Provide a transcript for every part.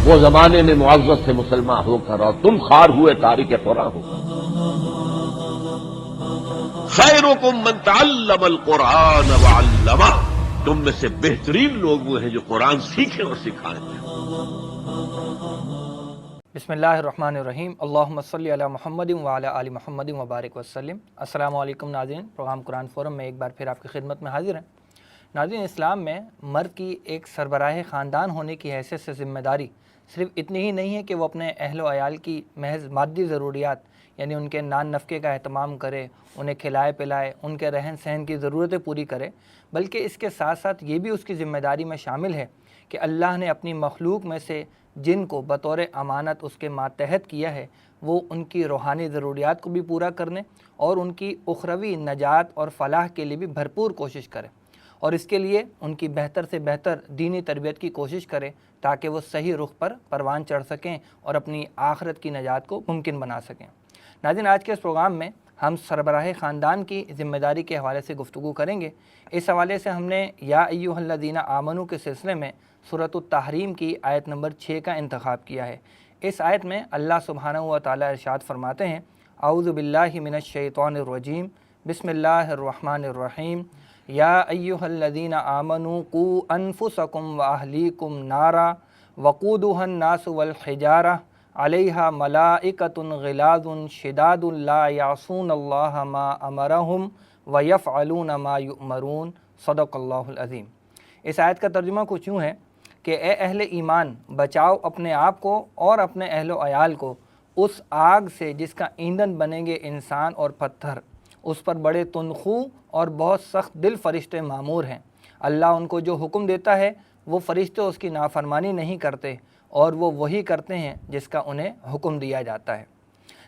وہ زمانے میں معزز سے مسلمان ہو کر اور تم خار ہوئے تارک قرآن ہو. خیرکم من تعلم القرآن وعلمہ، تم میں سے بہترین لوگ وہ ہیں جو قرآن سیکھیں اور سکھائیں. بسم اللہ الرحمن الرحیم. اللہم صلی علی محمد وعلی آل محمد وبارک وسلم. السلام علیکم ناظرین، پروگرام قرآن فورم میں ایک بار پھر آپ کی خدمت میں حاضر ہیں. ناظرین، اسلام میں مرد کی ایک سربراہ خاندان ہونے کی حیثیت سے ذمہ داری صرف اتنی ہی نہیں ہے کہ وہ اپنے اہل و عیال کی محض مادی ضروریات یعنی ان کے نان نفقے کا اہتمام کرے، انہیں کھلائے پلائے، ان کے رہن سہن کی ضرورتیں پوری کرے، بلکہ اس کے ساتھ ساتھ یہ بھی اس کی ذمہ داری میں شامل ہے کہ اللہ نے اپنی مخلوق میں سے جن کو بطور امانت اس کے ماتحت کیا ہے وہ ان کی روحانی ضروریات کو بھی پورا کرنے اور ان کی اخروی نجات اور فلاح کے لیے بھی بھرپور کوشش کرے، اور اس کے لیے ان کی بہتر سے بہتر دینی تربیت کی کوشش کرے تاکہ وہ صحیح رخ پر پروان چڑھ سکیں اور اپنی آخرت کی نجات کو ممکن بنا سکیں. ناظرین، آج کے اس پروگرام میں ہم سربراہ خاندان کی ذمہ داری کے حوالے سے گفتگو کریں گے. اس حوالے سے ہم نے یا ایھا الذین آمنوا کے سلسلے میں سورۃ التحریم کی آیت نمبر 6 کا انتخاب کیا ہے. اس آیت میں اللہ سبحانہ و تعالی ارشاد فرماتے ہیں: اعوذ باللہ من الشیطان الرجیم، بسم اللہ الرحمن الرحیم، یا ایھا الذین آمنوا قوا انفسکم واہلیکم نارا وقودھا الناس والحجارہ علیہا ملائکۃ غلاظ شداد لا یعصون اللہ ما امرہم ویفعلون ما یؤمرون. صدق اللہ العظیم. اس آیت کا ترجمہ کچھ یوں ہے کہ اے اہل ایمان، بچاؤ اپنے آپ کو اور اپنے اہل و عیال کو اس آگ سے جس کا ایندھن بنیں گے انسان اور پتھر. اس پر بڑے تندخو اور بہت سخت دل فرشتے مامور ہیں. اللہ ان کو جو حکم دیتا ہے وہ فرشتے اس کی نافرمانی نہیں کرتے، اور وہ وہی کرتے ہیں جس کا انہیں حکم دیا جاتا ہے.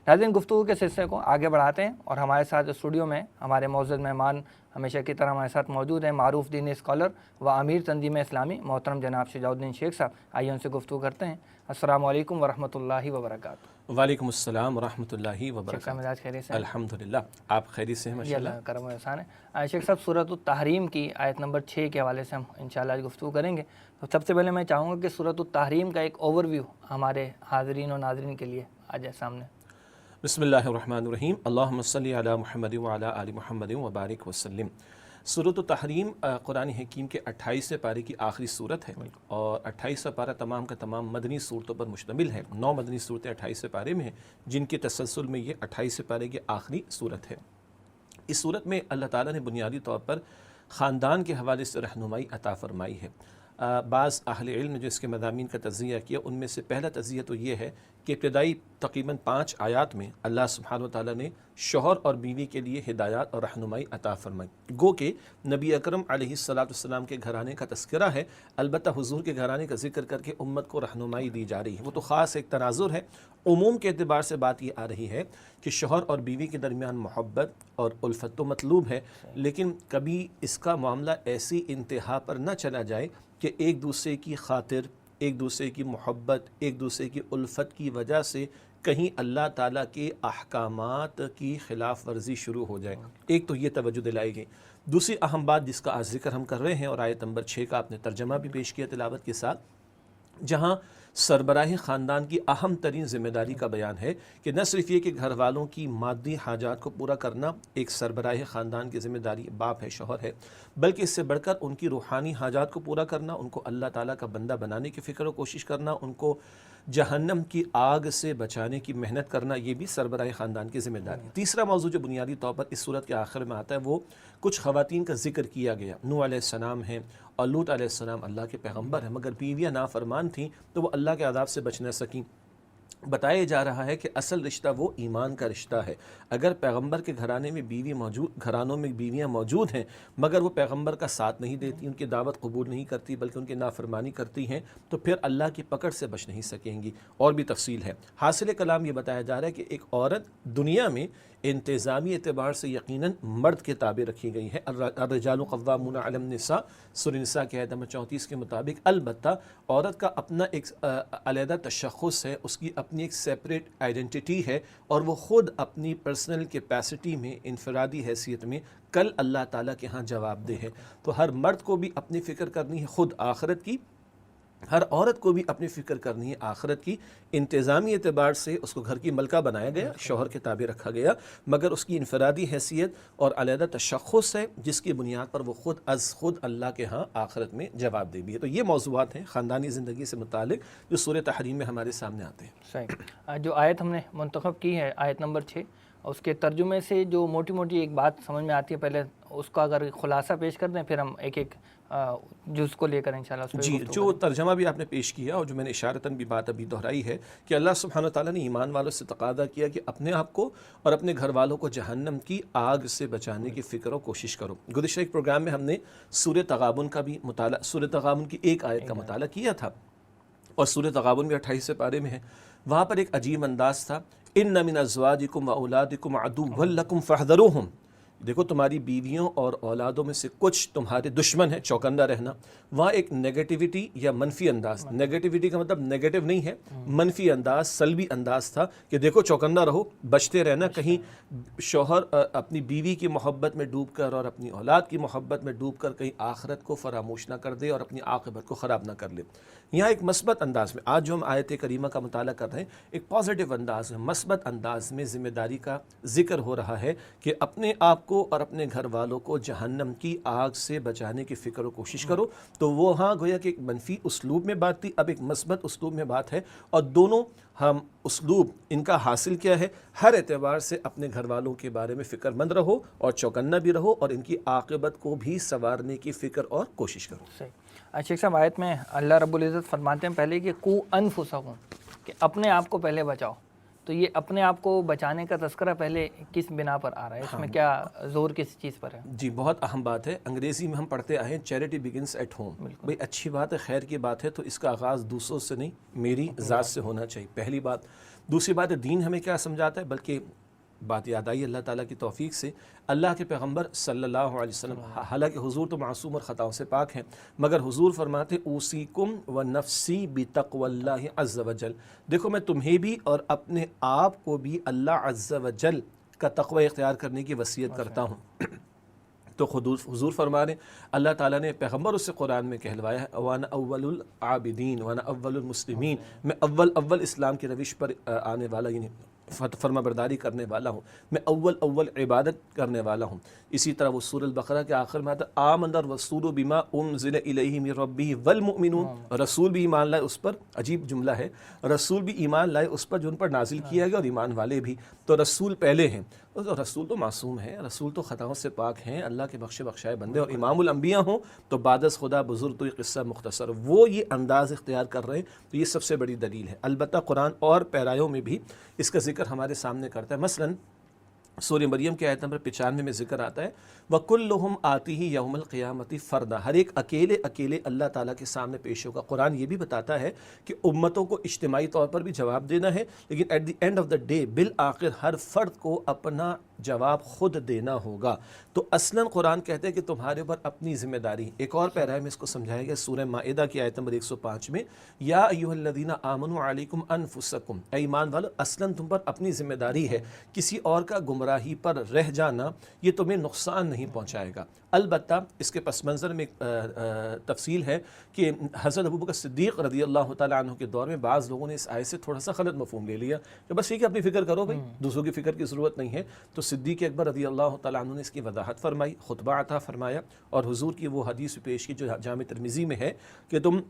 ناظرین، گفتگو کے سلسلے کو آگے بڑھاتے ہیں اور ہمارے ساتھ اسٹوڈیو میں ہمارے معزز مہمان ہمیشہ کی طرح ہمارے ساتھ موجود ہیں معروف دینی اسکالر و امیر تنظیم اسلامی محترم جناب شجاع الدین شیخ صاحب. آئیے ان سے گفتگو کرتے ہیں. السلام علیکم ورحمۃ اللہ وبرکاتہ. وعلیکم السلام ورحمۃ اللہ وبرکاتہ. شیخ صاحب، مزاج خیریت سے؟ الحمدللہ، آپ خیریت سے ہیں؟ جی، اللہ کا کرم و احسان ہے. شیخ صاحب، سورۃ التحریم کی آیت نمبر 6 کے حوالے سے ہم انشاءاللہ آج گفتگو کریں گے. تو سب سے پہلے میں چاہوں گا کہ سورۃ التحریم کا ایک اوور ویو ہمارے حاضرین و ناظرین کے لیے آ جائے سامنے. بسم اللہ الرحمن الرحیم. اللہم صلی علی محمد وعلی آل محمد وبارک وسلم. سورۃ التحریم قرآن حکیم کے 28 پارے کی آخری صورت ہے، اور 28 پارہ تمام کا تمام مدنی صورتوں پر مشتمل ہے. 9 مدنی صورتیں 28 پارے میں ہیں، جن کے تسلسل میں یہ 28 پارے کی آخری صورت ہے. اس صورت میں اللہ تعالیٰ نے بنیادی طور پر خاندان کے حوالے سے رہنمائی عطا فرمائی ہے. بعض اہل علم نے جو اس کے مضامین کا تجزیہ کیا، ان میں سے پہلا تجزیہ تو یہ ہے کہ ابتدائی تقریباً 5 آیات میں اللہ سبحانہ و تعالیٰ نے شوہر اور بیوی کے لیے ہدایات اور رہنمائی عطا فرمائی. گو کہ نبی اکرم علیہ السلام کے گھرانے کا تذکرہ ہے، البتہ حضور کے گھرانے کا ذکر کر کے امت کو رہنمائی دی جا رہی ہے. وہ تو خاص ایک تناظر ہے. عموم کے اعتبار سے بات یہ آ رہی ہے کہ شوہر اور بیوی کے درمیان محبت اور الفت تو مطلوب ہے، لیکن کبھی اس کا معاملہ ایسی انتہا پر نہ چلا جائے کہ ایک دوسرے کی خاطر، ایک دوسرے کی محبت، ایک دوسرے کی الفت کی وجہ سے کہیں اللہ تعالیٰ کے احکامات کی خلاف ورزی شروع ہو جائے. ایک تو یہ توجہ دلائی گئی. دوسری اہم بات جس کا آج ذکر ہم کر رہے ہیں، اور آیت نمبر 6 کا آپ نے ترجمہ بھی پیش کیا تلاوت کے ساتھ، جہاں سربراہ خاندان کی اہم ترین ذمہ داری کا بیان ہے کہ نہ صرف یہ کہ گھر والوں کی مادی حاجات کو پورا کرنا ایک سربراہ خاندان کی ذمہ داری باپ ہے، شوہر ہے، بلکہ اس سے بڑھ کر ان کی روحانی حاجات کو پورا کرنا، ان کو اللہ تعالیٰ کا بندہ بنانے کی فکر و کوشش کرنا، ان کو جہنم کی آگ سے بچانے کی محنت کرنا، یہ بھی سربراہ خاندان کی ذمہ داری. تیسرا موضوع جو بنیادی طور پر اس صورت کے آخر میں آتا ہے، وہ کچھ خواتین کا ذکر کیا گیا. نوح علیہ السلام ہیں اور لوط علیہ السلام اللہ کے پیغمبر ہیں، مگر بیویاں نافرمان تھیں تو وہ اللہ کے عذاب سے بچ نہ سکیں. بتایا جا رہا ہے کہ اصل رشتہ وہ ایمان کا رشتہ ہے. اگر پیغمبر کے گھرانے میں گھرانوں میں بیویاں موجود ہیں مگر وہ پیغمبر کا ساتھ نہیں دیتی، ان کی دعوت قبول نہیں کرتی بلکہ ان کی نافرمانی کرتی ہیں، تو پھر اللہ کی پکڑ سے بچ نہیں سکیں گی. اور بھی تفصیل ہے. حاصل کلام یہ بتایا جا رہا ہے کہ ایک عورت دنیا میں انتظامی اعتبار سے یقیناً مرد کے تابع رکھی گئی ہے. الرجال قوامون علی النساء، سورہ نساء کی آیت نمبر 34 کے مطابق. البتہ عورت کا اپنا ایک علیحدہ تشخص ہے، اس کی اپنی ایک سیپریٹ آئیڈینٹی ہے، اور وہ خود اپنی پرسنل کیپیسٹی میں، انفرادی حیثیت میں کل اللہ تعالیٰ کے ہاں جواب دہ ہے. تو ہر مرد کو بھی اپنی فکر کرنی ہے، خود آخرت کی ہر عورت کو بھی اپنی فکر کرنی ہے آخرت کی. انتظامی اعتبار سے اس کو گھر کی ملکہ بنایا گیا، شوہر کے تابع رکھا گیا، مگر اس کی انفرادی حیثیت اور علیحدہ تشخص ہے جس کی بنیاد پر وہ خود از خود اللہ کے ہاں آخرت میں جواب دے بھی ہے. تو یہ موضوعات ہیں خاندانی زندگی سے متعلق جو سورہ تحریم میں ہمارے سامنے آتے ہیں. صحیح. جو آیت ہم نے منتخب کی ہے آیت نمبر 6، اس کے ترجمے سے جو موٹی موٹی ایک بات سمجھ میں آتی ہے، پہلے اس کا اگر خلاصہ پیش کر دیں پھر ہم ایک ایک جز کو لے کر انشاءاللہ اس پہ جی. جو ترجمہ بھی آپ نے پیش کیا اور جو میں نے اشارتاً بھی بات ابھی دہرائی ہے کہ اللہ سبحانہ تعالیٰ نے ایمان والوں سے تقاضا کیا کہ اپنے آپ کو اور اپنے گھر والوں کو جہنم کی آگ سے بچانے کی فکر و کوشش کرو. گزشتہ ایک پروگرام میں ہم نے سورہ تغابن کا بھی مطالعہ، سورہ تغابن کی ایک آیت کا مطالعہ کیا تھا، اور سورہ تغابن بھی 28 پارے میں ہے. وہاں پر ایک عجیب انداز تھا، ان من ازواجکم و اولادکم عدو لکم فاحذروہم. دیکھو تمہاری بیویوں اور اولادوں میں سے کچھ تمہارے دشمن ہیں، چوکندہ رہنا. وہاں ایک نیگیٹیوٹی یا منفی انداز، نیگیٹیوٹی کا مطلب نیگیٹو نہیں ہے، منفی انداز، سلبی انداز تھا کہ دیکھو چوکندہ رہو، بچتے رہنا، کہیں شوہر اپنی بیوی کی محبت میں ڈوب کر اور اپنی اولاد کی محبت میں ڈوب کر کہیں آخرت کو فراموش نہ کر دے اور اپنی عاقبت کو خراب نہ کر لے. یہاں ایک مثبت انداز میں آج جو ہم آیت کریمہ کا مطالعہ کر رہے ہیں، ایک پازیٹیو انداز میں، مثبت انداز میں ذمہ داری کا ذکر ہو رہا ہے کہ اپنے آپ کو اور اپنے گھر والوں کو جہنم کی آگ سے بچانے کی فکر و کوشش کرو. تو وہ ہاں گویا کہ ایک منفی اسلوب میں بات تھی، اب ایک مثبت اسلوب میں بات ہے، اور دونوں ہم اسلوب ان کا حاصل کیا ہے، ہر اعتبار سے اپنے گھر والوں کے بارے میں فکر مند رہو اور چوکنا بھی رہو اور ان کی عاقبت کو بھی سنوارنے کی فکر اور کوشش کرو. صحیح. شیخ صاحب آیت میں اللہ رب العزت فرماتے ہیں پہلے کہ قو انفسکم، کہ اپنے آپ کو پہلے بچاؤ. تو یہ اپنے آپ کو بچانے کا تذکرہ پہلے کس بنا پر آ رہا ہے، اس میں کیا زور کس چیز پر ہے؟ جی بہت اہم بات ہے. انگریزی میں ہم پڑھتے آئے ہیں چیریٹی بگنس ایٹ ہوم. بھئی اچھی بات ہے، خیر کی بات ہے، تو اس کا آغاز دوسروں سے نہیں، میری ذات سے ہونا چاہیے، پہلی بات. دوسری بات ہے دین ہمیں کیا سمجھاتا ہے، بلکہ بات یاد آئی اللہ تعالیٰ کی توفیق سے، اللہ کے پیغمبر صلی اللہ علیہ وسلم، حالانکہ حضور تو معصوم اور خطاؤں سے پاک ہیں، مگر حضور فرماتے اوصیکم و نفسی بتقوی اللہ عز وجل. دیکھو میں تمہیں بھی اور اپنے آپ کو بھی اللہ عز وجل کا تقوی اختیار کرنے کی وصیت کرتا ہوں. تو حضور فرما رہے اللہ تعالیٰ نے پیغمبر اس سے قرآن میں کہلوایا ہے وانا اول العابدین وانا اول المسلمین، میں اول اسلام کی روش پر آنے والا، یعنی فرما برداری کرنے والا ہوں، میں اول عبادت کرنے والا ہوں. اسی طرح وہ سورہ البقرہ کے آخر میں آتا ہے آمن الرسول بما انزل الیہ من ربہ والمؤمنون، رسول بھی ایمان لائے اس پر. عجیب جملہ ہے، رسول بھی ایمان لائے اس پر جو ان پر نازل کیا گیا، اور ایمان والے بھی. تو رسول پہلے ہیں، رسول تو معصوم ہیں، رسول تو خطاؤں سے پاک ہیں، اللہ کے بخشائے بندے، اور امام الانبیاء ہوں تو بعد از خدا بزرگ. تو یہ قصہ مختصر وہ یہ انداز اختیار کر رہے ہیں، تو یہ سب سے بڑی دلیل ہے. البتہ قرآن اور پیرایوں میں بھی اس کا ذکر ہمارے سامنے کرتا ہے. مثلاً سورہ مریم کی آیت نمبر 95 میں ذکر آتا ہے وَكُلُّهُمْ آتِهِ يَوْمَ الْقِيَامَةِ فَرْدًا، ہر ایک اکیلے اللہ تعالیٰ کے سامنے پیش ہوگا. قرآن یہ بھی بتاتا ہے کہ امتوں کو اجتماعی طور پر بھی جواب دینا ہے، لیکن at the end of the day بالآخر ہر فرد کو اپنا جواب خود دینا ہوگا. تو اصلاً قرآن کہتے ہیں کہ تمہارے اوپر اپنی ذمہ داری. ایک اور پیرا میں اس کو سمجھایا گیا سورہ مائدہ کی آیت نمبر 105 میں یا ایھا الذین آمنوا علیکم انفسکم، اے ایمان والو اصلاً تم پر اپنی ذمہ داری ہے. کسی اور کا گمراہی پر رہ جانا یہ تمہیں نقصان نہیں پہنچائے گا. البتہ اس کے پس منظر میں ایک تفصیل ہے کہ حضرت ابوبکر صدیق رضی اللہ تعالیٰ عنہ کے دور میں بعض لوگوں نے اس آیت سے تھوڑا سا غلط مفہوم لے لیا کہ بس ٹھیک ہے اپنی فکر کرو بھائی، دوسروں کی فکر کی ضرورت نہیں ہے. تو صدیق اکبر رضی اللہ تعالیٰ عنہ نے اس کی وضاحت فرمائی، خطبہ عطا فرمایا، اور حضور کی وہ حدیث پیش کی جو جامع ترمذی میں ہے کہ تم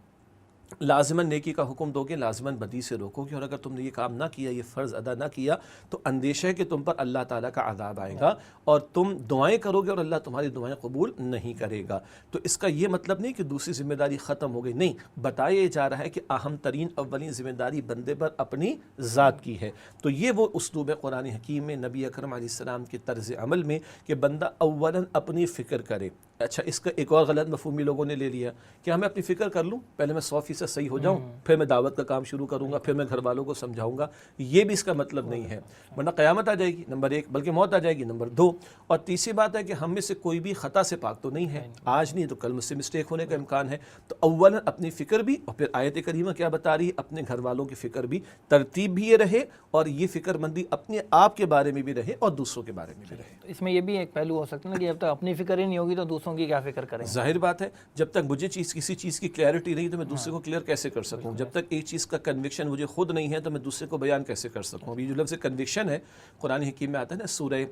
لازماً نیکی کا حکم دو گے، لازماً بدی سے روکو گے، اور اگر تم نے یہ کام نہ کیا، یہ فرض ادا نہ کیا، تو اندیشہ ہے کہ تم پر اللہ تعالیٰ کا عذاب آئے گا، اور تم دعائیں کرو گے اور اللہ تمہاری دعائیں قبول نہیں کرے گا. تو اس کا یہ مطلب نہیں کہ دوسری ذمہ داری ختم ہو گئی، نہیں، بتایا جا رہا ہے کہ اہم ترین اولین ذمہ داری بندے پر اپنی ذات کی ہے. تو یہ وہ اسلوب ہے قرآن حکیم میں، نبی اکرم علیہ السلام کے طرز عمل میں کہ بندہ اولاً اپنی فکر کرے. اچھا اس کا ایک اور غلط مفہوم بھی لوگوں نے لے لیا کہ ہمیں اپنی فکر کر لوں، پہلے میں 100% صحیح ہو جاؤں، پھر میں دعوت کا کام شروع کروں گا، پھر میں گھر والوں کو سمجھاؤں گا. یہ بھی اس کا مطلب نہیں ہے، ورنہ قیامت آ جائے گی نمبر 1، بلکہ موت آ جائے گی نمبر 2. اور تیسری بات ہے کہ ہم میں سے کوئی بھی خطا سے پاک تو نہیں ہے، آج نہیں تو کل مجھ سے مسٹیک ہونے کا امکان ہے. تو اولا اپنی فکر بھی، اور پھر آیت کریمہ کیا بتا رہی ہے، اپنے گھر والوں کی فکر بھی، ترتیب بھی یہ رہے، اور یہ فکر مندی اپنے آپ کے بارے میں بھی رہے اور دوسروں کے بارے میں بھی رہے. اس میں یہ بھی ایک پہلو ہو سکتا ہے کہ جب تک اپنی فکر ہی نہیں ہوگی تو دوسروں کی کیا فکر کریں؟ ظاہر بات ہے، جب تک مجھے کسی چیز کی کلیئرٹی نہیں تو میں دوسرے کو کلیئر کیسے کر سکوں؟ جب تک ایک چیز کا کنوکشن مجھے خود نہیں ہے تو میں دوسرے کو بیان کیسے کر سکوں؟ ابھی جو لفظ کنوکشن ہے قرآن حکیم میں آتا ہے نا، سورہ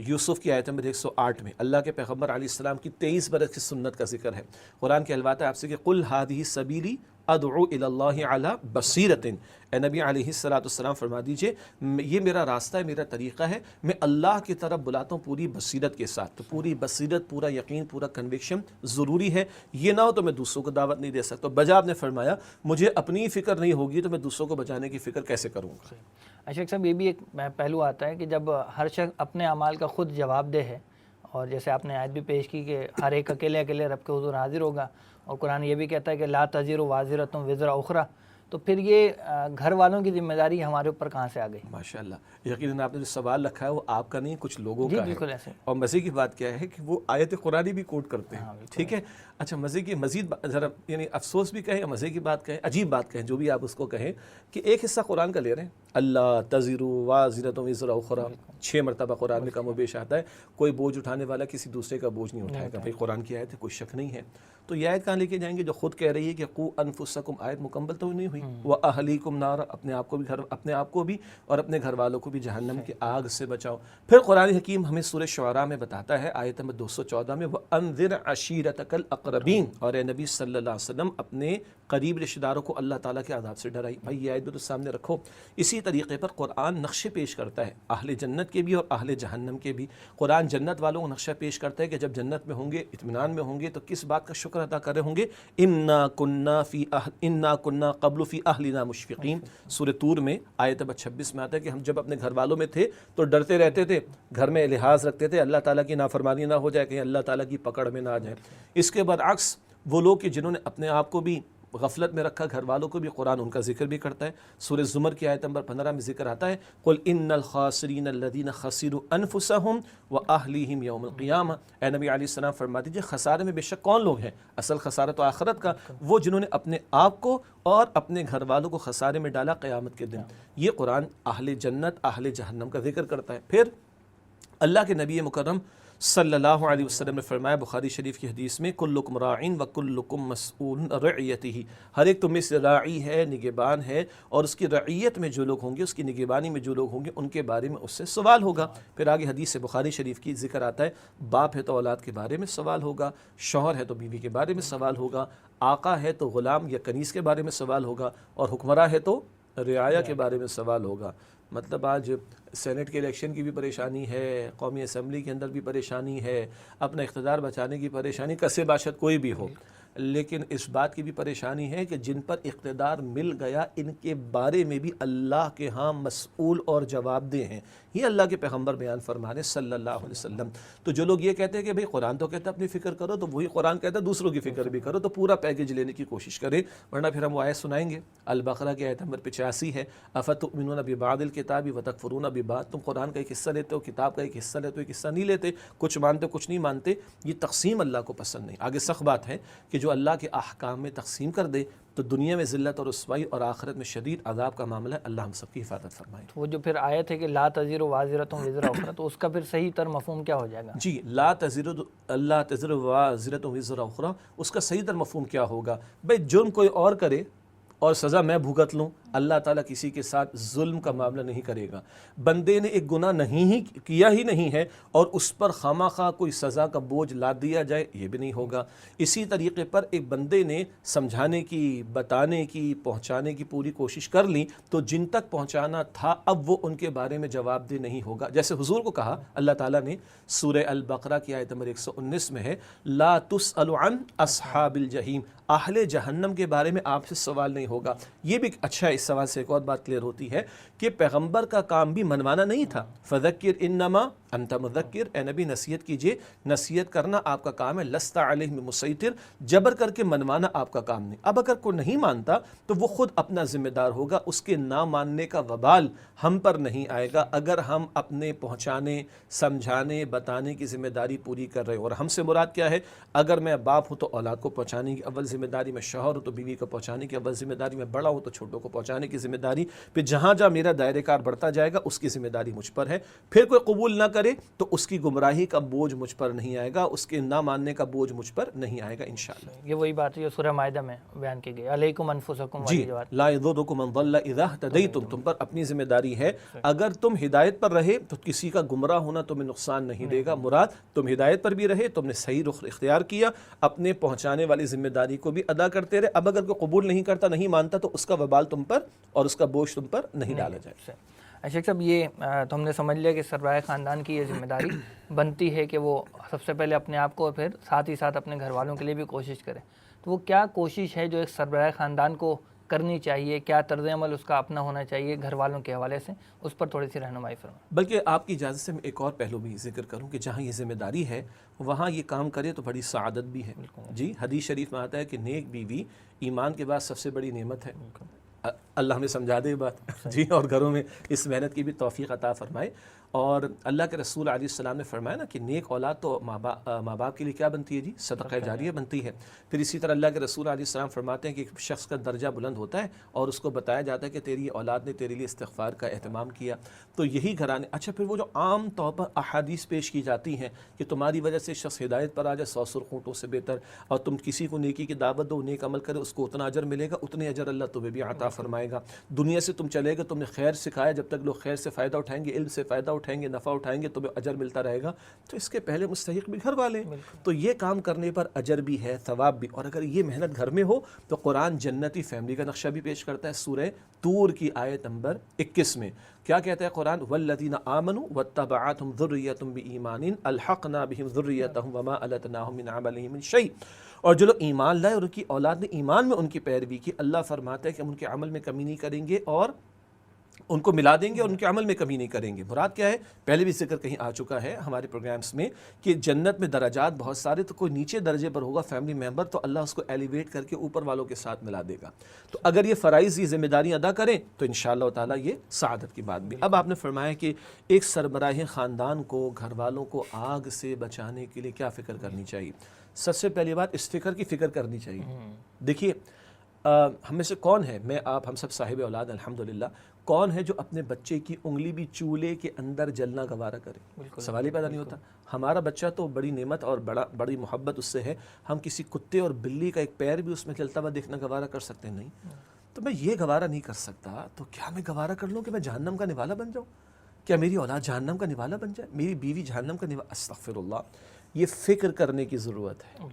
یوسف کی آیت نمبر 108 میں اللہ کے پیغمبر علیہ السلام کی 23 برس کی سنت کا ذکر ہے۔ قرآن کہلواتا ہے آپ سے کہ قل ھذہ سبیلی ادعو الی اللہ علی بصیرۃ، اے نبی علیہ السلام فرما دیجئے یہ میرا راستہ ہے، میرا طریقہ ہے، میں اللہ کی طرف بلاتا ہوں پوری بصیرت کے ساتھ۔ تو پوری بصیرت، پورا یقین، پورا کنوکشن ضروری ہے، یہ نہ ہو تو میں دوسروں کو دعوت نہیں دے سکتا۔ بجا آپ نے فرمایا مجھے اپنی فکر نہیں ہوگی تو میں دوسروں کو بچانے کی فکر کیسے کروں گا؟ اشرف صاحب، یہ بھی ایک پہلو آتا ہے کہ جب ہر شخص اپنے اعمال کا خود جواب دہ ہے، اور جیسے آپ نے آیت بھی پیش کی کہ ہر ایک اکیلے رب کے حضور حاضر ہوگا، اور قرآن یہ بھی کہتا ہے کہ لا تزر وازرۃ وزر اخری، تو پھر یہ گھر والوں کی ذمہ داری ہمارے اوپر کہاں سے آ گئی؟ ماشاءاللہ، یقیناً آپ نے جو سوال رکھا ہے وہ آپ کا نہیں، کچھ لوگوں کا ہے۔ بالکل ایسے۔ اور مزے کی بات کیا ہے کہ وہ آیت قرآنی بھی کوٹ کرتے ہیں، ٹھیک ہے۔ اچھا، مزے کی مزید ذرا یعنی افسوس بھی کہیں، مزے کی بات کہیں، عجیب بات کہیں، جو بھی آپ اس کو کہیں، کہ ایک حصہ قرآن کا لے رہے ہیں، اللہ تزر وازرۃ وزر اخری 6 مرتبہ قرآن میں کم و بیش آتا ہے، کوئی بوجھ اٹھانے والا کسی دوسرے کا بوجھ نہیں اٹھائے گا۔ بھائی قرآن کی آیت ہے، کوئی شک نہیں ہے، تو یہ آیت کہاں لے کے جائیں گے جو خود کہہ رہی ہے کہ قو انفسکم، آیت مکمل تو نہیں ہوئی، واہلیکم نارا، اپنے آپ کو بھی اور اپنے گھر والوں کو بھی جہنم کی آگ سے بچاؤ۔ پھر قرآن حکیم ہمیں سورہ شعراء میں بتاتا ہے آیت نمبر 214 میں وَأَنذِرْ عَشِيرَتَكَ الْأَقْرَبِينَ، اور اے نبی صلی اللہ علیہ وسلم اپنے قریب رشتہ داروں کو اللہ تعالیٰ کے عذاب سے ڈرائی۔ بھائی یہ آیت بھی تو سامنے رکھو۔ اسی طریقے پر قرآن نقشے پیش کرتا ہے اہل جنت کے بھی اور اہل جہنم کے بھی۔ قرآن جنت والوں کو نقشہ پیش کرتا ہے کہ جب جنت میں ہوں گے، اطمینان میں ہوں گے، تو کس بات کا شکر ادا کر رہے ہوں گے، انا کنا قبل فی اہلنا مشفقین۔ سورہ طور میں آیت نمبر 26 میں آتا ہے کہ ہم جب اپنے گھر والوں میں تھے تو ڈرتے رہتے تھے، گھر میں لحاظ رکھتے تھے اللہ تعالیٰ کی نافرمانی نہ ہو جائے، کہیں اللہ تعالیٰ کی پکڑ میں نہ آ جائے۔ اس کے برعکس وہ لوگ کہ جنہوں نے اپنے آپ کو بھی غفلت میں رکھا، گھر والوں کو بھی، قرآن ان کا ذکر بھی کرتا ہے۔ سورہ زمر کی آیت نمبر 15 میں ذکر آتا ہے قل ان الخاسرین الذین خسروا انفسهم واہلیہم یوم القیامہ، اے نبی علیہ السلام فرما دیجیے خسارے میں بے شک کون لوگ ہیں، اصل خسارہ تو آخرت کا، وہ جنہوں نے اپنے آپ کو اور اپنے گھر والوں کو خسارے میں ڈالا قیامت کے دن۔ یہ قرآن اہل جنت اہل جہنم کا ذکر کرتا ہے۔ پھر اللہ کے نبی مکرم صلی اللہ علیہ وسلم نے فرمایا بخاری شریف کی حدیث میں کلکم راعٍ وکلکم مسئول عن رعیتہ، ہر ایک تم میں سے راعی ہے، نگہبان ہے، اور اس کی رعیت میں جو لوگ ہوں گے، اس کی نگہبانی میں جو لوگ ہوں گے، ان کے بارے میں اس سے سوال ہوگا۔ پھر آگے حدیث سے بخاری شریف کی ذکر آتا ہے باپ ہے تو اولاد کے بارے میں سوال ہوگا، شوہر ہے تو بیوی کے بارے میں سوال ہوگا، آقا ہے تو غلام یا کنیز کے بارے میں سوال ہوگا، اور حکمراں ہے تو رعایا کے بارے میں سوال ہوگا۔ مطلب آج سینٹ کے الیکشن کی بھی پریشانی ہے، قومی اسمبلی کے اندر بھی پریشانی ہے، اپنا اقتدار بچانے کی پریشانی، کسے باشد کوئی بھی ہو، لیکن اس بات کی بھی پریشانی ہے کہ جن پر اقتدار مل گیا ان کے بارے میں بھی اللہ کے ہاں مسئول اور جواب دہ ہیں۔ یہ اللہ کے پیغمبر بیان فرمانے صلی اللہ علیہ وسلم۔ تو جو لوگ یہ کہتے ہیں کہ بھئی قرآن تو کہتا ہے اپنی فکر کرو، تو وہی قرآن کہتا ہے دوسروں کی فکر بھی کرو، تو پورا پیکیج لینے کی کوشش کریں، ورنہ پھر ہم وہ آیت سنائیں گے۔ البقرہ کی آیت نمبر 85 ہے افتؤمنون ببعض الکتاب وتکفرون ببعض، تم قرآن کا ایک حصہ لیتے ہو، کتاب کا ایک حصہ لیتے ہو، ایک حصہ نہیں لیتے، کچھ مانتے کچھ نہیں مانتے۔ یہ تقسیم اللہ کو پسند نہیں۔ آگے سخت بات ہے کہ جو اللہ کے احکام میں تقسیم کر دے تو دنیا میں ذلت اور رسوائی اور آخرت میں شدید عذاب کا معاملہ ہے۔ اللہ ہم سب کی حفاظت فرمائے۔ وہ جو پھر آیت ہے کہ لا تزر وازرۃ وزر اخری، تو اس کا پھر صحیح تر مفہوم کیا ہو جائے گا؟ جی، لا تزر وازرۃ وزر اخری، اس کا صحیح تر مفہوم کیا ہوگا؟ بھئی جرم کوئی اور کرے اور سزا میں بھگت لوں، اللہ تعالیٰ کسی کے ساتھ ظلم کا معاملہ نہیں کرے گا۔ بندے نے ایک گناہ کیا ہی نہیں ہے اور اس پر خواہ خواہ کوئی سزا کا بوجھ لاد دیا جائے، یہ بھی نہیں ہوگا۔ اسی طریقے پر ایک بندے نے سمجھانے کی، بتانے کی، پہنچانے کی پوری کوشش کر لی، تو جن تک پہنچانا تھا اب وہ ان کے بارے میں جواب دہ نہیں ہوگا۔ جیسے حضور کو کہا اللہ تعالیٰ نے سورہ البقرہ کی آیت نمبر 119 میں ہے لا تسأل عن اصحاب الجحیم، اہل جہنم کے بارے میں آپ سے سوال نہیں ہوگا۔ یہ بھی اچھا ہے، اس سوال سے ایک اور بات کلیئر ہوتی ہے کہ پیغمبر کا کام بھی منوانا نہیں تھا۔ فذکر انما انت مذکر، اے نبی نصیحت کیجئے، نصیحت کرنا آپ کا کام ہے، لست علیہم مسیطر، جبر کر کے منوانا آپ کا کام نہیں۔ اب اگر کوئی نہیں مانتا تو وہ خود اپنا ذمہ دار ہوگا، اس کے نہ ماننے کا وبال ہم پر نہیں آئے گا اگر ہم اپنے پہنچانے، سمجھانے، بتانے کی ذمہ داری پوری کر رہے ہیں۔ اور ہم سے مراد کیا ہے؟ اگر میں باپ ہوں تو اولاد کو پہنچانے کی اول ذمہ داری، میں شوہر ہوں تو بیوی کو پہنچانے کی اول ذمہ داری، میں بڑا ہوں تو چھوٹوں کو پہنچانے کی ذمہ داری، پھر جہاں جہاں میرا دائرہ کار بڑھتا جائے گا اس کی ذمہ داری مجھ پر ہے۔ پھر کوئی قبول نہ کرے تو اس کی گمراہی کا بوجھ مجھ پر نہیں آئے گا، اس کے نہ ماننے کا بوجھ مجھ پر نہیں آئے گا انشاءاللہ۔ یہ وہی بات ہے جو سورہ مائدہ میں بیان کی گئی، علیکم انفسکم جی، والی جواب۔ لا یضرکم من ضل اذا اہتدیتم، تم پر اپنی ذمہ داری ہے، اگر تم ہدایت پر رہے تو کسی کا گمراہ ہونا تمہیں نقصان نہیں دے گا، مراد تم ہدایت پر بھی رہے، تم نے صحیح رخ اختیار کیا، اپنے پہنچانے والی ذمہ داری کو بھی ادا کرتے رہے، اب اگر کوئی قبول نہیں کرتا، نہیں مانتا تو اس کا وبال تم پر اور اس کا بوجھ تم پر نہیں ڈالا جائے۔ شیخ صاحب یہ تو ہم نے سمجھ لیا کہ سربراہ خاندان کی یہ ذمہ داری بنتی ہے کہ وہ سب سے پہلے اپنے آپ کو اور پھر ساتھ ہی ساتھ اپنے گھر والوں کے لیے بھی کوشش کرے، تو وہ کیا کوشش ہے جو ایک سربراہ خاندان کو کرنی چاہیے، کیا طرز عمل اس کا اپنا ہونا چاہیے گھر والوں کے حوالے سے، اس پر تھوڑی سی رہنمائی فرمائیں۔ بلکہ آپ کی اجازت سے میں ایک اور پہلو بھی ذکر کروں کہ جہاں یہ ذمہ داری ہے وہاں یہ کام کرے تو بڑی سعادت بھی ہے۔ جی، حدیث شریف میں آتا ہے کہ نیک بیوی ایمان کے بعد سب سے بڑی نعمت ہے۔ اللہ ہمیں سمجھا دے بات، جی، اور گھروں میں اس محنت کی بھی توفیق عطا فرمائے۔ اور اللہ کے رسول علیہ السلام نے فرمایا نا کہ نیک اولاد تو ماں باپ کے لیے کیا بنتی ہے جی؟ صدقہ جاریہ بنتی ہے۔ پھر اسی طرح اللہ کے رسول علیہ السلام فرماتے ہیں کہ ایک شخص کا درجہ بلند ہوتا ہے اور اس کو بتایا جاتا ہے کہ تیری اولاد نے تیرے لیے استغفار کا اہتمام کیا۔ تو یہی گھرانے، اچھا پھر وہ جو عام طور پر احادیث پیش کی جاتی ہیں کہ تمہاری وجہ سے شخص ہدایت پر آ جائے 100 سرخوٹوں سے بہتر، اور تم کسی کو نیکی کی دعوت دو، نیک عمل کرے، اس کو اتنا اجر ملے گا، اتنے اجر اللہ تمہیں بھی عطا فرمائے گا۔ دنیا سے تم چلے گا، تم نے خیر سکھایا، جب تک لوگ خیر سے فائدہ اٹھائیں گے، علم سے فائدہ اٹھائیں گے، نفع اٹھائیں گے، تمہیں اجر ملتا رہے گا۔ تو اس کے پہلے مستحق بھی گھر والے، تو یہ کام کرنے پر اجر بھی ہے، ثواب بھی۔ اور اگر یہ محنت گھر میں ہو تو قرآن جنتی فیملی کا نقشہ بھی پیش کرتا ہے۔ سورہ طور کی آیت نمبر 21 میں کیا کہتا ہے قرآن؟ والذین آمنوا واتبعتهم ذریتهم بایمان الحقنا بهم ذریتهم وما التناهم من عملهم من شیء۔ اور جو لوگ ایمان لائے اور ان کی اولاد نے ایمان میں ان کی پیروی کی، اللہ فرماتا ہے کہ ہم ان کے عمل میں کمی نہیں کریں گے اور ان کو ملا دیں گے اور ان کے عمل میں کمی نہیں کریں گے۔ مراد کیا ہے؟ پہلے بھی ذکر کہیں آ چکا ہے ہمارے پروگرامز میں کہ جنت میں درجات بہت سارے، تو کوئی نیچے درجے پر ہوگا فیملی ممبر تو اللہ اس کو ایلیویٹ کر کے اوپر والوں کے ساتھ ملا دے گا۔ تو اگر یہ فرائض، یہ ذمہ داریاں ادا کریں تو انشاءاللہ تعالیٰ یہ سعادت کی بات بھی۔ اب آپ نے فرمایا کہ ایک سربراہ خاندان کو گھر والوں کو آگ سے بچانے کے لیے کیا فکر کرنی چاہیے؟ سب سے پہلی بات اس فکر کی فکر کرنی چاہیے۔ دیکھیے ہم میں سے کون ہے، میں آپ ہم سب صاحب اولاد الحمدللہ، کون ہے جو اپنے بچے کی انگلی بھی چولہے کے اندر جلنا گوارا کرے؟ سوال ہی پیدا نہیں ہوتا۔ ہمارا بچہ تو بڑی نعمت اور بڑی محبت اس سے ہے، ہم کسی کتے اور بلی کا ایک پیر بھی اس میں چلتا ہوا دیکھنا گوارا کر سکتے ہیں؟ نہیں۔ تو میں یہ گوارا نہیں کر سکتا تو کیا میں گوارا کر لوں کہ میں جہنم کا نوالا بن جاؤں؟ کیا میری اولاد جہنم کا نوالا بن جائے، میری بیوی جہنم کا نوالا؟ استغفر اللہ۔ یہ فکر کرنے کی ضرورت ہے۔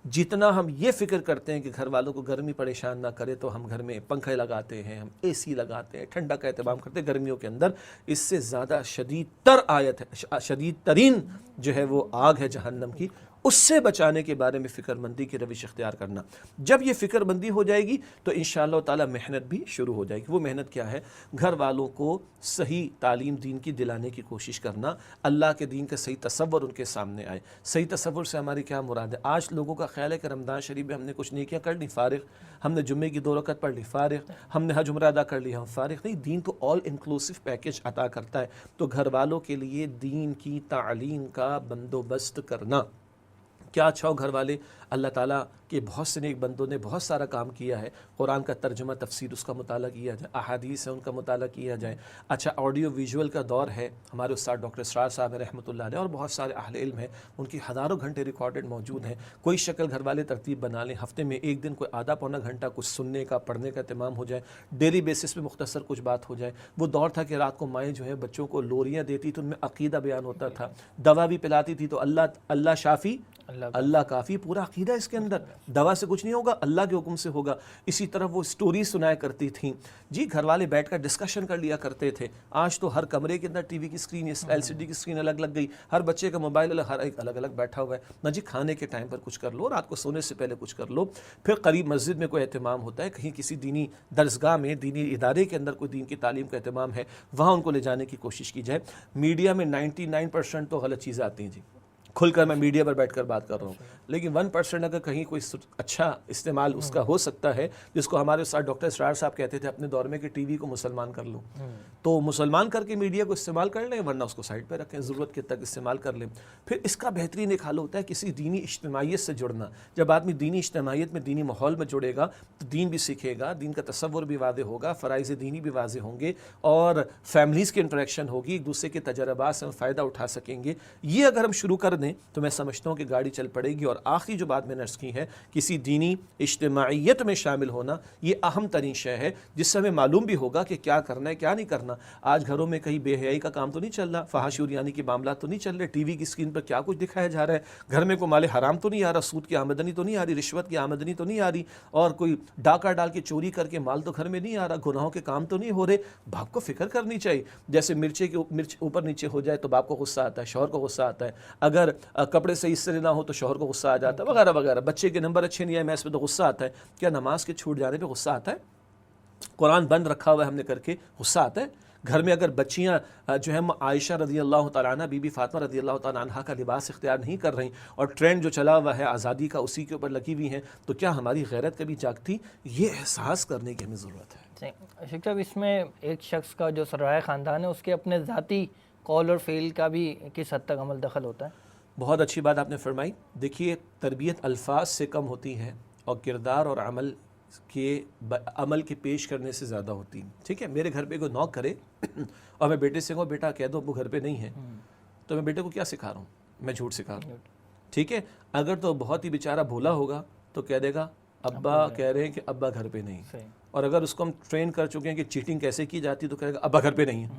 جتنا ہم یہ فکر کرتے ہیں کہ گھر والوں کو گرمی پریشان نہ کرے تو ہم گھر میں پنکھے لگاتے ہیں، ہم اے سی لگاتے ہیں، ٹھنڈا کا اہتمام کرتے ہیں گرمیوں کے اندر، اس سے زیادہ شدید تر آیت ہے، شدید ترین جو ہے وہ آگ ہے جہنم کی، اس سے بچانے کے بارے میں فکر مندی کی روش اختیار کرنا۔ جب یہ فکر مندی ہو جائے گی تو انشاءاللہ تعالی محنت بھی شروع ہو جائے گی۔ وہ محنت کیا ہے؟ گھر والوں کو صحیح تعلیم دین کی دلانے کی کوشش کرنا، اللہ کے دین کا صحیح تصور ان کے سامنے آئے۔ صحیح تصور سے ہماری کیا مراد ہے؟ آج لوگوں کا خیال ہے کہ رمضان شریف میں ہم نے کچھ نیکیاں کر لی، فارغ، ہم نے جمعے کی 2 رکعت پڑھ لی، فارغ، ہم نے حج عمرہ ادا کر لی، ہم فارغ۔ نہیں، دین تو آل انکلوسیو پیکج عطا کرتا ہے۔ تو گھر والوں کے لیے دین کی تعلیم کا بندوبست کرنا کیا اچھا ہو گھر والے، اللہ تعالیٰ کے بہت سے نیک بندوں نے بہت سارا کام کیا ہے، قرآن کا ترجمہ تفسیر اس کا مطالعہ کیا جائے، احادیث ہے ان کا مطالعہ کیا جائے، اچھا آڈیو ویژول کا دور ہے، ہمارے استاد ڈاکٹر اسرار صاحب رحمۃ اللہ علیہ اور بہت سارے اہل علم ہیں، ان کی ہزاروں گھنٹے ریکارڈڈ موجود ہیں۔ کوئی شکل گھر والے ترتیب بنا لیں، ہفتے میں ایک دن کوئی آدھا پونا گھنٹہ کچھ سننے کا، پڑھنے کا اہتمام ہو جائے، ڈیلی بیسس پہ مختصر کچھ بات ہو جائے۔ وہ دور تھا کہ رات کو مائیں جو ہے بچوں کو لوریاں دیتی تو ان میں عقیدہ بیان ہوتا تھا، دوا بھی پلاتی تھی تو اللہ شافی اللہ کافی، پورا عقیدہ اس کے اندر، دوا سے کچھ نہیں ہوگا، اللہ کے حکم سے ہوگا۔ اسی طرح وہ سٹوری سنایا کرتی تھیں، جی، گھر والے بیٹھ کر ڈسکشن کر لیا کرتے تھے۔ آج تو ہر کمرے کے اندر ٹی وی کی اسکرین، ایل سی ڈی کی اسکرین الگ لگ گئی، ہر بچے کا موبائل ہر ایک الگ الگ بیٹھا ہوا ہے نا جی۔ کھانے کے ٹائم پر کچھ کر لو، رات کو سونے سے پہلے کچھ کر لو، پھر قریب مسجد میں کوئی اہتمام ہوتا ہے، کہیں کسی دینی درسگاہ میں، دینی ادارے کے اندر کوئی دین کی تعلیم کا اہتمام ہے، وہاں ان کو لے جانے کی کوشش کی جائے۔ میڈیا میں 99% تو غلط چیزیں آتی ہیں جی، کھل کر میں میڈیا پر بیٹھ کر بات کر رہا ہوں، لیکن 1% اگر کہیں کوئی اچھا استعمال اس کا ہو سکتا ہے، جس کو ہمارے ساتھ ڈاکٹر اسرار صاحب کہتے تھے اپنے دور میں کہ ٹی وی کو مسلمان کر لو، تو مسلمان کر کے میڈیا کو استعمال کر لیں، ورنہ اس کو سائڈ پہ رکھیں، ضرورت کے تک استعمال کر لیں۔ پھر اس کا بہترین ایک حل ہوتا ہے کسی دینی اجتماعیت سے جڑنا۔ جب آدمی دینی اجتماعیت میں، دینی ماحول میں جڑے گا تو دین بھی سیکھے گا، دین کا تصور بھی واضح ہوگا، فرائض دینی بھی واضح ہوں گے، اور فیملیز کی انٹریکشن ہوگی، ایک دوسرے کے تجربات سے ہم فائدہ اٹھا سکیں گے۔ یہ اگر ہم شروع کر دیں تو میں سمجھتا ہوں کہ گاڑی چل پڑے گی۔ اور آخری جو بات میں نے عرض کی ہے، کسی دینی اجتماعیت میں شامل ہونا یہ اہم ترین شے ہے، جس سے ہمیں معلوم بھی ہوگا کہ کیا کرنا ہے کیا نہیں کرنا۔ آج گھروں میں کہیں بے حیائی کا کام تو نہیں چل رہا، فحاشی اور یعنی کے معاملات تو نہیں چل رہے، ٹی وی کی اسکرین پر کیا کچھ دکھایا جا رہا ہے، گھر میں کوئی مال حرام تو نہیں آ رہا، سود کی آمدنی تو نہیں آ رہی، رشوت کی آمدنی تو نہیں آ رہی، اور کوئی ڈاکہ ڈال کے چوری کر کے مال تو گھر میں نہیں آ رہا، گناہوں کے کام تو نہیں ہو رہے۔ باپ کو فکر کرنی چاہیے، جیسے مرچ اوپر نیچے ہو جائے تو باپ کو غصہ آتا ہے، شوہر کو غصہ آتا ہے، اگر کپڑے صحیح سے نہ ہو تو شوہر کو غصہ آ جاتا ہے، وغیرہ وغیرہ، بچے کے نمبر اچھے نہیں آئے میتھس میں تو غصہ آتا ہے۔ کیا نماز کے چھوٹ جانے پہ غصہ آتا ہے؟ قرآن بند رکھا ہوا ہے ہم نے کر کے، غصہ آتا ہے؟ گھر میں اگر بچیاں جو ہے عائشہ رضی اللہ تعالیٰ عنہ، بی بی فاطمہ رضی اللہ تعالیٰ عنہ کا لباس اختیار نہیں کر رہی، اور ٹرینڈ جو چلا ہوا ہے آزادی کا اسی کے اوپر لگی ہوئی ہیں، تو کیا ہماری غیرت کبھی جاگتی؟ یہ احساس کرنے کی ہمیں ضرورت ہے۔ شیخ صاحب، اس میں ایک شخص کا جو سربراہ خاندان ہے اس کے اپنے ذاتی قول اور فعل کا بھی کس حد تک عمل دخل ہوتا ہے؟ بہت اچھی بات آپ نے فرمائی۔ دیکھیے، تربیت الفاظ سے کم ہوتی ہے اور کردار اور عمل کے پیش کرنے سے زیادہ ہوتی ہے۔ ٹھیک ہے، میرے گھر پہ کوئی نوک کرے اور میں بیٹے سے کہوں بیٹا کہہ دو ابو گھر پہ نہیں ہے، تو میں بیٹے کو کیا سکھا رہا ہوں؟ میں جھوٹ سکھا رہا ہوں۔ ٹھیک ہے، اگر تو بہت ہی بیچارہ بھولا ہوگا تو کہہ دے گا ابا کہہ رہے ہیں کہ ابا گھر پہ نہیں، اور اگر اس کو ہم ٹرین کر چکے ہیں کہ چیٹنگ کیسے کی جاتی تو کہے گا ابا گھر پہ نہیں ہے۔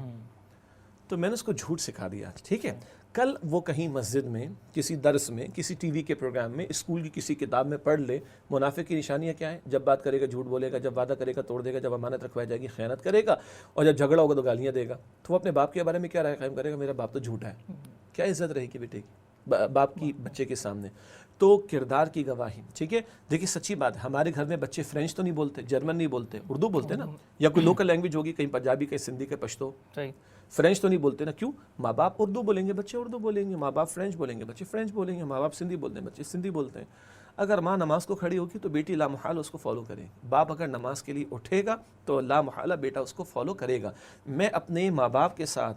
تو میں نے اس کو جھوٹ سکھا دیا۔ ٹھیک ہے، کل وہ کہیں مسجد میں، کسی درس میں، کسی ٹی وی کے پروگرام میں، اسکول کی کسی کتاب میں پڑھ لے منافق کی نشانیاں کیا ہیں؟ جب بات کرے گا جھوٹ بولے گا، جب وعدہ کرے گا توڑ دے گا، جب امانت رکھوائی جائے گی خیانت کرے گا، اور جب جھگڑا ہوگا تو گالیاں دے گا۔ تو وہ اپنے باپ کے بارے میں کیا رائے قائم کرے گا؟ میرا باپ تو جھوٹا ہے۔ کیا عزت رہے گی بیٹے کی، باپ کی بچے کے سامنے؟ تو کردار کی گواہی۔ ٹھیک ہے، دیکھیے سچی بات ہے، ہمارے گھر میں بچے فرینچ تو نہیں بولتے، جرمن نہیں بولتے، اردو بولتے نا، یا کوئی لوکل لینگویج ہوگی، کہیں پنجابی، کہیں سندھی، کہیں پشتو، فرینچ تو نہیں بولتے نا۔ کیوں؟ ماں باپ اردو بولیں گے، بچے اردو بولیں گے، ماں باپ فرینچ بولیں گے، بچے فرینچ بولیں گے، ماں باپ سندھی بولتے ہیں، بچے سندھی بولتے ہیں۔ اگر ماں نماز کو کھڑی ہوگی تو بیٹی لامحال اس کو فالو کرے گی، باپ اگر نماز کے لیے اٹھے گا تو لامحالہ بیٹا اس کو فالو کرے گا۔ میں اپنے ماں باپ کے ساتھ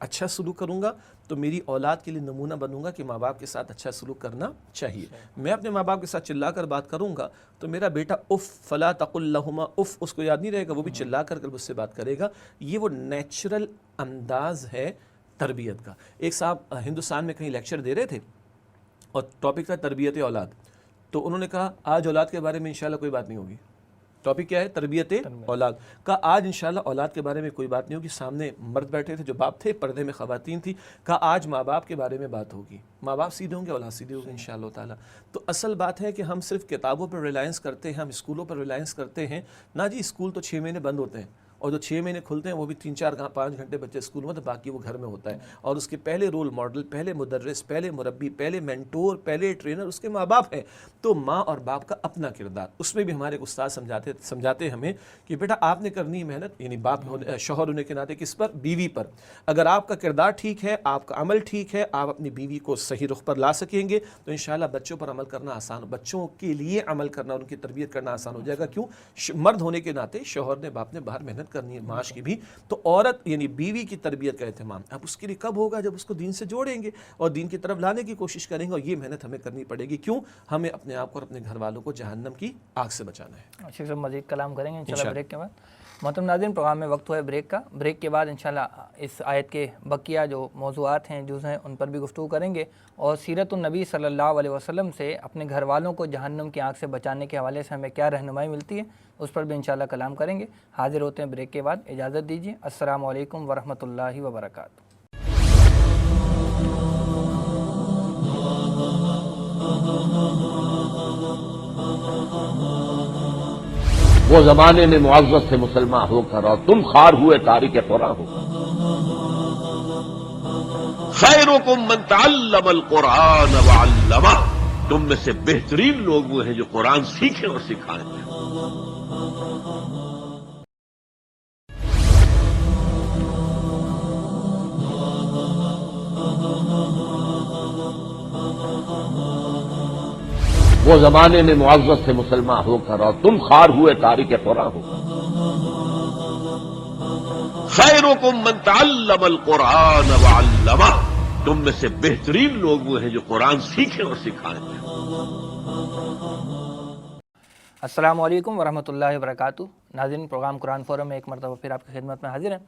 اچھا سلوک کروں گا تو میری اولاد کے لیے نمونہ بنوں گا کہ ماں باپ کے ساتھ اچھا سلوک کرنا چاہیے۔ میں اپنے ماں باپ کے ساتھ چلا کر بات کروں گا تو میرا بیٹا اف فلا تقل لہما اف، اس کو یاد نہیں رہے گا، وہ بھی چلا کر مجھ سے بات کرے گا۔ یہ وہ نیچرل انداز ہے تربیت کا۔ ایک صاحب ہندوستان میں کہیں لیکچر دے رہے تھے اور ٹاپک تھا تربیت اولاد، تو انہوں نے کہا آج اولاد کے بارے میں انشاءاللہ کوئی بات نہیں ہوگی۔ ٹاپک کیا ہے؟ تربیت اولاد کا۔ آج انشاءاللہ اولاد کے بارے میں کوئی بات نہیں ہوگی۔ سامنے مرد بیٹھے تھے جو باپ تھے، پردے میں خواتین تھی، کہا آج ماں باپ کے بارے میں بات ہوگی، ماں باپ سیدھے ہوں گے، اولاد سیدھے ہوگی انشاءاللہ تعالیٰ۔ تو اصل بات ہے کہ ہم صرف کتابوں پر ریلائنس کرتے ہیں، ہم اسکولوں پر ریلائنس کرتے ہیں نا جی۔ اسکول تو 6 مہینے بند ہوتے ہیں، اور جو 6 مہینے کھلتے ہیں وہ بھی 3-4-5 گھنٹے بچے اسکول میں، تو باقی وہ گھر میں ہوتا ہے، اور اس کے پہلے رول ماڈل، پہلے مدرس، پہلے مربی، پہلے مینٹور، پہلے ٹرینر اس کے ماں باپ ہیں۔ تو ماں اور باپ کا اپنا کردار، اس میں بھی ہمارے استاد سمجھاتے ہمیں کہ بیٹا آپ نے کرنی ہے محنت، یعنی باپ شوہر ہونے کے ناطے کس پر؟ بیوی پر۔ اگر آپ کا کردار ٹھیک ہے، آپ کا عمل ٹھیک ہے، آپ اپنی بیوی کو صحیح رخ پر لا سکیں گے تو انشاءاللہ بچوں پر عمل کرنا آسان، بچوں کے لیے عمل کرنا، ان کی تربیت کرنا آسان ہو جائے گا۔ کیوں؟ مرد ہونے کے ناطے شوہر نے، باپ نے باہر محنت کرنی ہے معاش کی بھی، تو عورت یعنی بیوی کی تربیت کا اہتمام اب اس کے لیے کب ہوگا؟ جب اس کو دین سے جوڑیں گے اور دین کی طرف لانے کی کوشش کریں گے، اور یہ محنت ہمیں کرنی پڑے گی۔ کیوں؟ ہمیں اپنے آپ کو اور اپنے گھر والوں کو جہنم کی آگ سے بچانا ہے۔ شیخ صاحب مزید کلام کریں گے انشاءاللہ بریک کے بعد۔ محترم ناظرین، پروگرام میں وقت ہوا ہے بریک کا۔ بریک کے بعد انشاءاللہ اس آیت کے بقیہ جو موضوعات ہیں، جز ہیں، ان پر بھی گفتگو کریں گے، اور سیرت النبی صلی اللہ علیہ وسلم سے اپنے گھر والوں کو جہنم کی آگ سے بچانے کے حوالے سے ہمیں کیا رہنمائی ملتی ہے، اس پر بھی انشاءاللہ کلام کریں گے۔ حاضر ہوتے ہیں بریک کے بعد، اجازت دیجیے۔ السلام علیکم ورحمۃ اللہ وبرکاتہ۔ وہ زمانے میں معزز سے مسلمان ہو کر اور تم خار ہوئے تاریک قرآن ہو۔ خیرکم من تعلم القرآن وعلمہ، تم میں سے بہترین لوگ وہ ہیں جو قرآن سیکھیں اور سکھائیں۔ وہ زمانے میں معزز سے مسلمان ہو کر اور تم خوار ہوئے تارک قرآن ہو. خیرکم من تعلم القرآن وعلمہ، تم میں سے بہترین لوگ وہ ہیں جو قرآن سیکھیں اور سکھائیں. السلام علیکم ورحمۃ اللہ وبرکاتہ. ناظرین، پروگرام قرآن فورم میں ایک مرتبہ پھر آپ کی خدمت میں حاضر ہیں.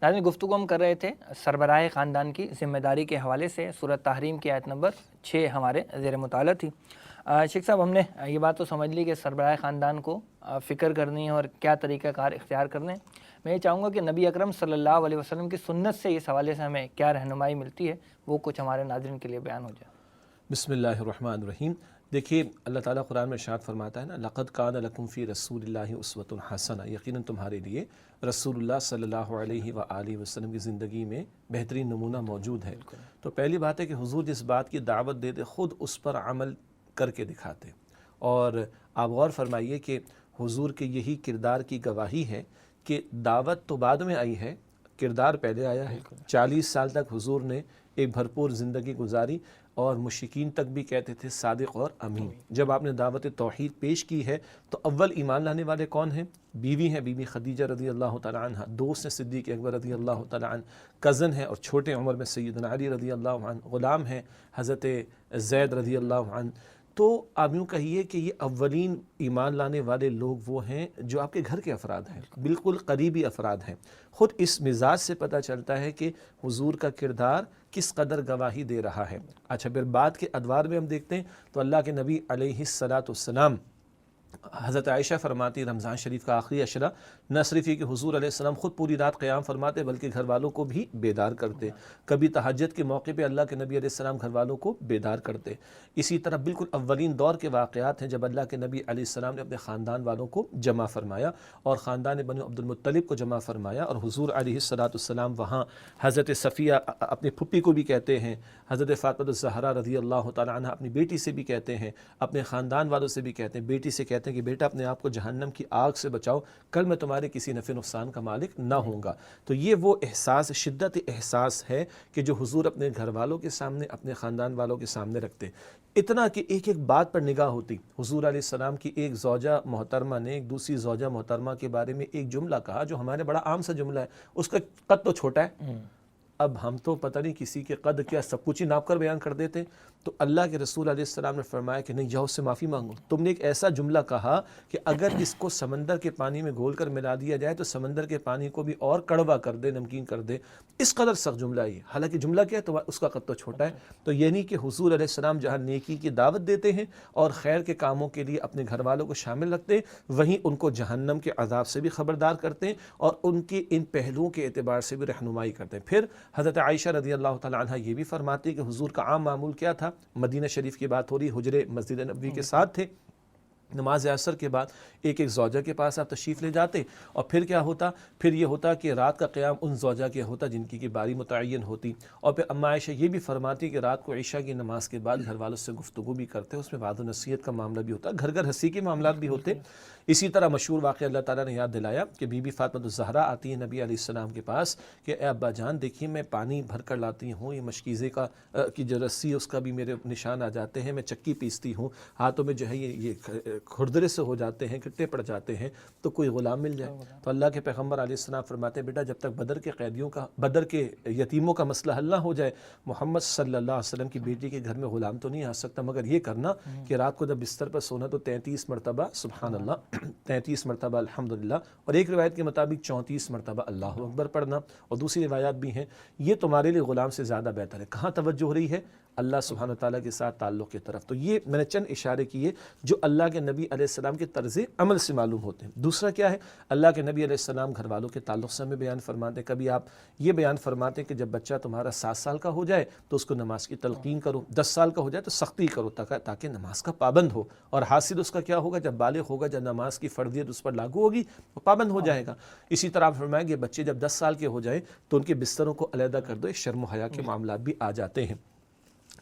ناظرین، گفتگو ہم کر رہے تھے سربراہ خاندان کی ذمہ داری کے حوالے سے. سورۃ تحریم کی آیت نمبر 6 ہمارے زیر مطالعہ تھی. شیخ صاحب، ہم نے یہ بات تو سمجھ لی کہ سربراہ خاندان کو فکر کرنی ہے اور کیا طریقہ کار اختیار کرنے. میں یہ چاہوں گا کہ نبی اکرم صلی اللہ علیہ وسلم کی سنت سے اس حوالے سے ہمیں کیا رہنمائی ملتی ہے، وہ کچھ ہمارے ناظرین کے لیے بیان ہو جائے. بسم اللہ الرحمن الرحیم. دیکھیے، اللہ تعالیٰ قرآن میں ارشاد فرماتا ہے نا، لقد کان لکم فی رسول اللہ اسوۃ حسنہ، یقیناً تمہارے لیے رسول اللہ صلی اللہ علیہ وآلہ وسلم کی زندگی میں بہترین نمونہ موجود ہے. تو پہلی بات ہے کہ حضور جس بات کی دعوت دیتے خود اس پر عمل کر کے دکھاتے. اور آپ غور فرمائیے کہ حضور کے یہی کردار کی گواہی ہے کہ دعوت تو بعد میں آئی ہے، کردار پہلے آیا ہے. 40 سال تک حضور نے ایک بھرپور زندگی گزاری اور مشرکین تک بھی کہتے تھے صادق اور امین. جب آپ نے دعوت توحید پیش کی ہے تو اول ایمان لانے والے کون ہیں؟ بیوی ہیں بی بی خدیجہ رضی اللہ تعالیٰ عنہ، دوست ہیں صدیق اکبر رضی اللہ تعالیٰ عنہ، کزن ہیں اور چھوٹے عمر میں سیدنا علی رضی اللہ عنہ، غلام ہیں حضرت زید رضی اللہ عنہ. تو آپ یوں کہیے کہ یہ اولین ایمان لانے والے لوگ وہ ہیں جو آپ کے گھر کے افراد ہیں، بالکل قریبی افراد ہیں. خود اس مزاج سے پتہ چلتا ہے کہ حضور کا کردار کس قدر گواہی دے رہا ہے. اچھا، پھر بعد کے ادوار میں ہم دیکھتے ہیں تو اللہ کے نبی علیہ السلام، حضرت عائشہ فرماتی رمضان شریف کا آخری عشرہ نہ صرف یہ کہ حضور علیہ السلام خود پوری رات قیام فرماتے بلکہ گھر والوں کو بھی بیدار کرتے. کبھی تہجد کے موقع پہ اللہ کے نبی علیہ السلام گھر والوں کو بیدار کرتے. اسی طرح بالکل اولین دور کے واقعات ہیں جب اللہ کے نبی علیہ السلام نے اپنے خاندان والوں کو جمع فرمایا اور خاندان بنو عبد المطلب کو جمع فرمایا، اور حضور علیہ السلام وہاں حضرت صفیہ اپنے پھپھی کو بھی کہتے ہیں، حضرت فاطمہ الزہرا رضی اللہ تعالیٰ عنہ اپنی بیٹی سے بھی کہتے ہیں، اپنے خاندان والوں سے بھی کہتے ہیں، بیٹی سے کہتے ہیں کہ بیٹا اپنے آپ کو جہنم کی آگ سے بچاؤ، کل میں تمہارے کسی نفع نقصان کا مالک نہ ہوں گا. تو یہ وہ احساس، شدت احساس ہے کہ جو حضور اپنے گھر والوں کے سامنے، اپنے خاندان والوں کے سامنے رکھتے. اتنا کہ ایک ایک بات پر نگاہ ہوتی. حضور علیہ السلام کی ایک زوجہ محترمہ نے ایک دوسری زوجہ محترمہ کے بارے میں ایک جملہ کہا جو ہمارے بڑا عام سا جملہ ہے، اس کا قد تو چھوٹا ہے. اب ہم تو پتہ نہیں کسی کے قد کیا سب کچھ ہی ناپ کر بیان کر دیتے. تو اللہ کے رسول علیہ السلام نے فرمایا کہ نہیں، جاؤ اس سے معافی مانگو. تم نے ایک ایسا جملہ کہا کہ اگر اس کو سمندر کے پانی میں گھول کر ملا دیا جائے تو سمندر کے پانی کو بھی اور کڑوا کر دے، نمکین کر دے. اس قدر سخت جملہ ہے. حالانکہ جملہ کیا ہے تو اس کا قد تو چھوٹا ہے. تو یہ نہیں کہ حضور علیہ السلام جہاں نیکی کی دعوت دیتے ہیں اور خیر کے کاموں کے لیے اپنے گھر والوں کو شامل رکھتے ہیں، وہیں ان کو جہنم کے عذاب سے بھی خبردار کرتے ہیں اور ان کے ان پہلوؤں کے اعتبار سے بھی رہنمائی کرتے ہیں. پھر حضرت عائشہ رضی اللہ تعالیٰ عنہ یہ بھی فرماتی ہے کہ حضور کا عام معمول کیا تھا. مدینہ شریف کی بات ہو رہی، حجرے مسجد نبوی کے ساتھ تھے. نماز عصر کے بعد ایک ایک زوجہ کے پاس آپ تشریف لے جاتے اور پھر کیا ہوتا؟ پھر یہ ہوتا کہ رات کا قیام ان زوجہ کے ہوتا جن کی باری متعین ہوتی. اور پھر اماں عائشہ یہ بھی فرماتی کہ رات کو عشاء کی نماز کے بعد گھر والوں سے گفتگو بھی کرتے، اس میں وعظ و نصیحت کا معاملہ بھی ہوتا، گھر گھر ہنسی کے معاملات بھی ہوتے. اسی طرح مشہور واقعہ اللہ تعالیٰ نے یاد دلایا کہ بی بی فاطمہ الزہرا آتی ہے نبی علیہ السلام کے پاس کہ اے ابا جان دیکھیے میں پانی بھر کر لاتی ہوں، یہ مشکیزے کی جو رسی ہے اس کا بھی میرے نشان آ جاتے ہیں، میں چکی پیستی ہوں، ہاتھوں میں جو ہے یہ کھردرے سے ہو جاتے ہیں، کٹے پڑ جاتے ہیں، تو کوئی غلام مل جائے. تو اللہ کے پیغمبر علیہ السلام فرماتے ہیں بیٹا جب تک بدر کے یتیموں کا مسئلہ حل نہ ہو جائے محمد صلی اللہ علیہ وسلم کی بیٹی کے گھر میں غلام تو نہیں آ سکتا، مگر یہ کرنا کہ رات کو جب بستر پر سونا تو 33 مرتبہ سبحان اللہ، 33 مرتبہ الحمدللہ، اور ایک روایت کے مطابق 34 مرتبہ اللہ اکبر پڑھنا، اور دوسری روایات بھی ہیں. یہ تمہارے لیے غلام سے زیادہ بہتر ہے. کہاں توجہ ہو رہی ہے؟ اللہ سبحانہ وتعالیٰ کے ساتھ تعلق کی طرف. تو یہ میں نے چند اشارے کیے جو اللہ کے نبی علیہ السلام کے طرز عمل سے معلوم ہوتے ہیں. دوسرا کیا ہے؟ اللہ کے نبی علیہ السلام گھر والوں کے تعلق سے ہمیں بیان فرماتے ہیں. کبھی آپ یہ بیان فرماتے ہیں کہ جب بچہ تمہارا 7 سال کا ہو جائے تو اس کو نماز کی تلقین کرو، 10 سال کا ہو جائے تو سختی کرو تاکہ نماز کا پابند ہو. اور حاصل اس کا کیا ہوگا؟ جب بالغ ہوگا، جب نماز کی فرضیت اس پر لاگو ہوگی وہ پابند ہو جائے گا. اسی طرح آپ فرمائیں گے بچے جب 10 سال کے ہو جائیں تو ان کے بستروں کو علیحدہ کر دو. شرم و حیا کے معاملات بھی آ جاتے ہیں.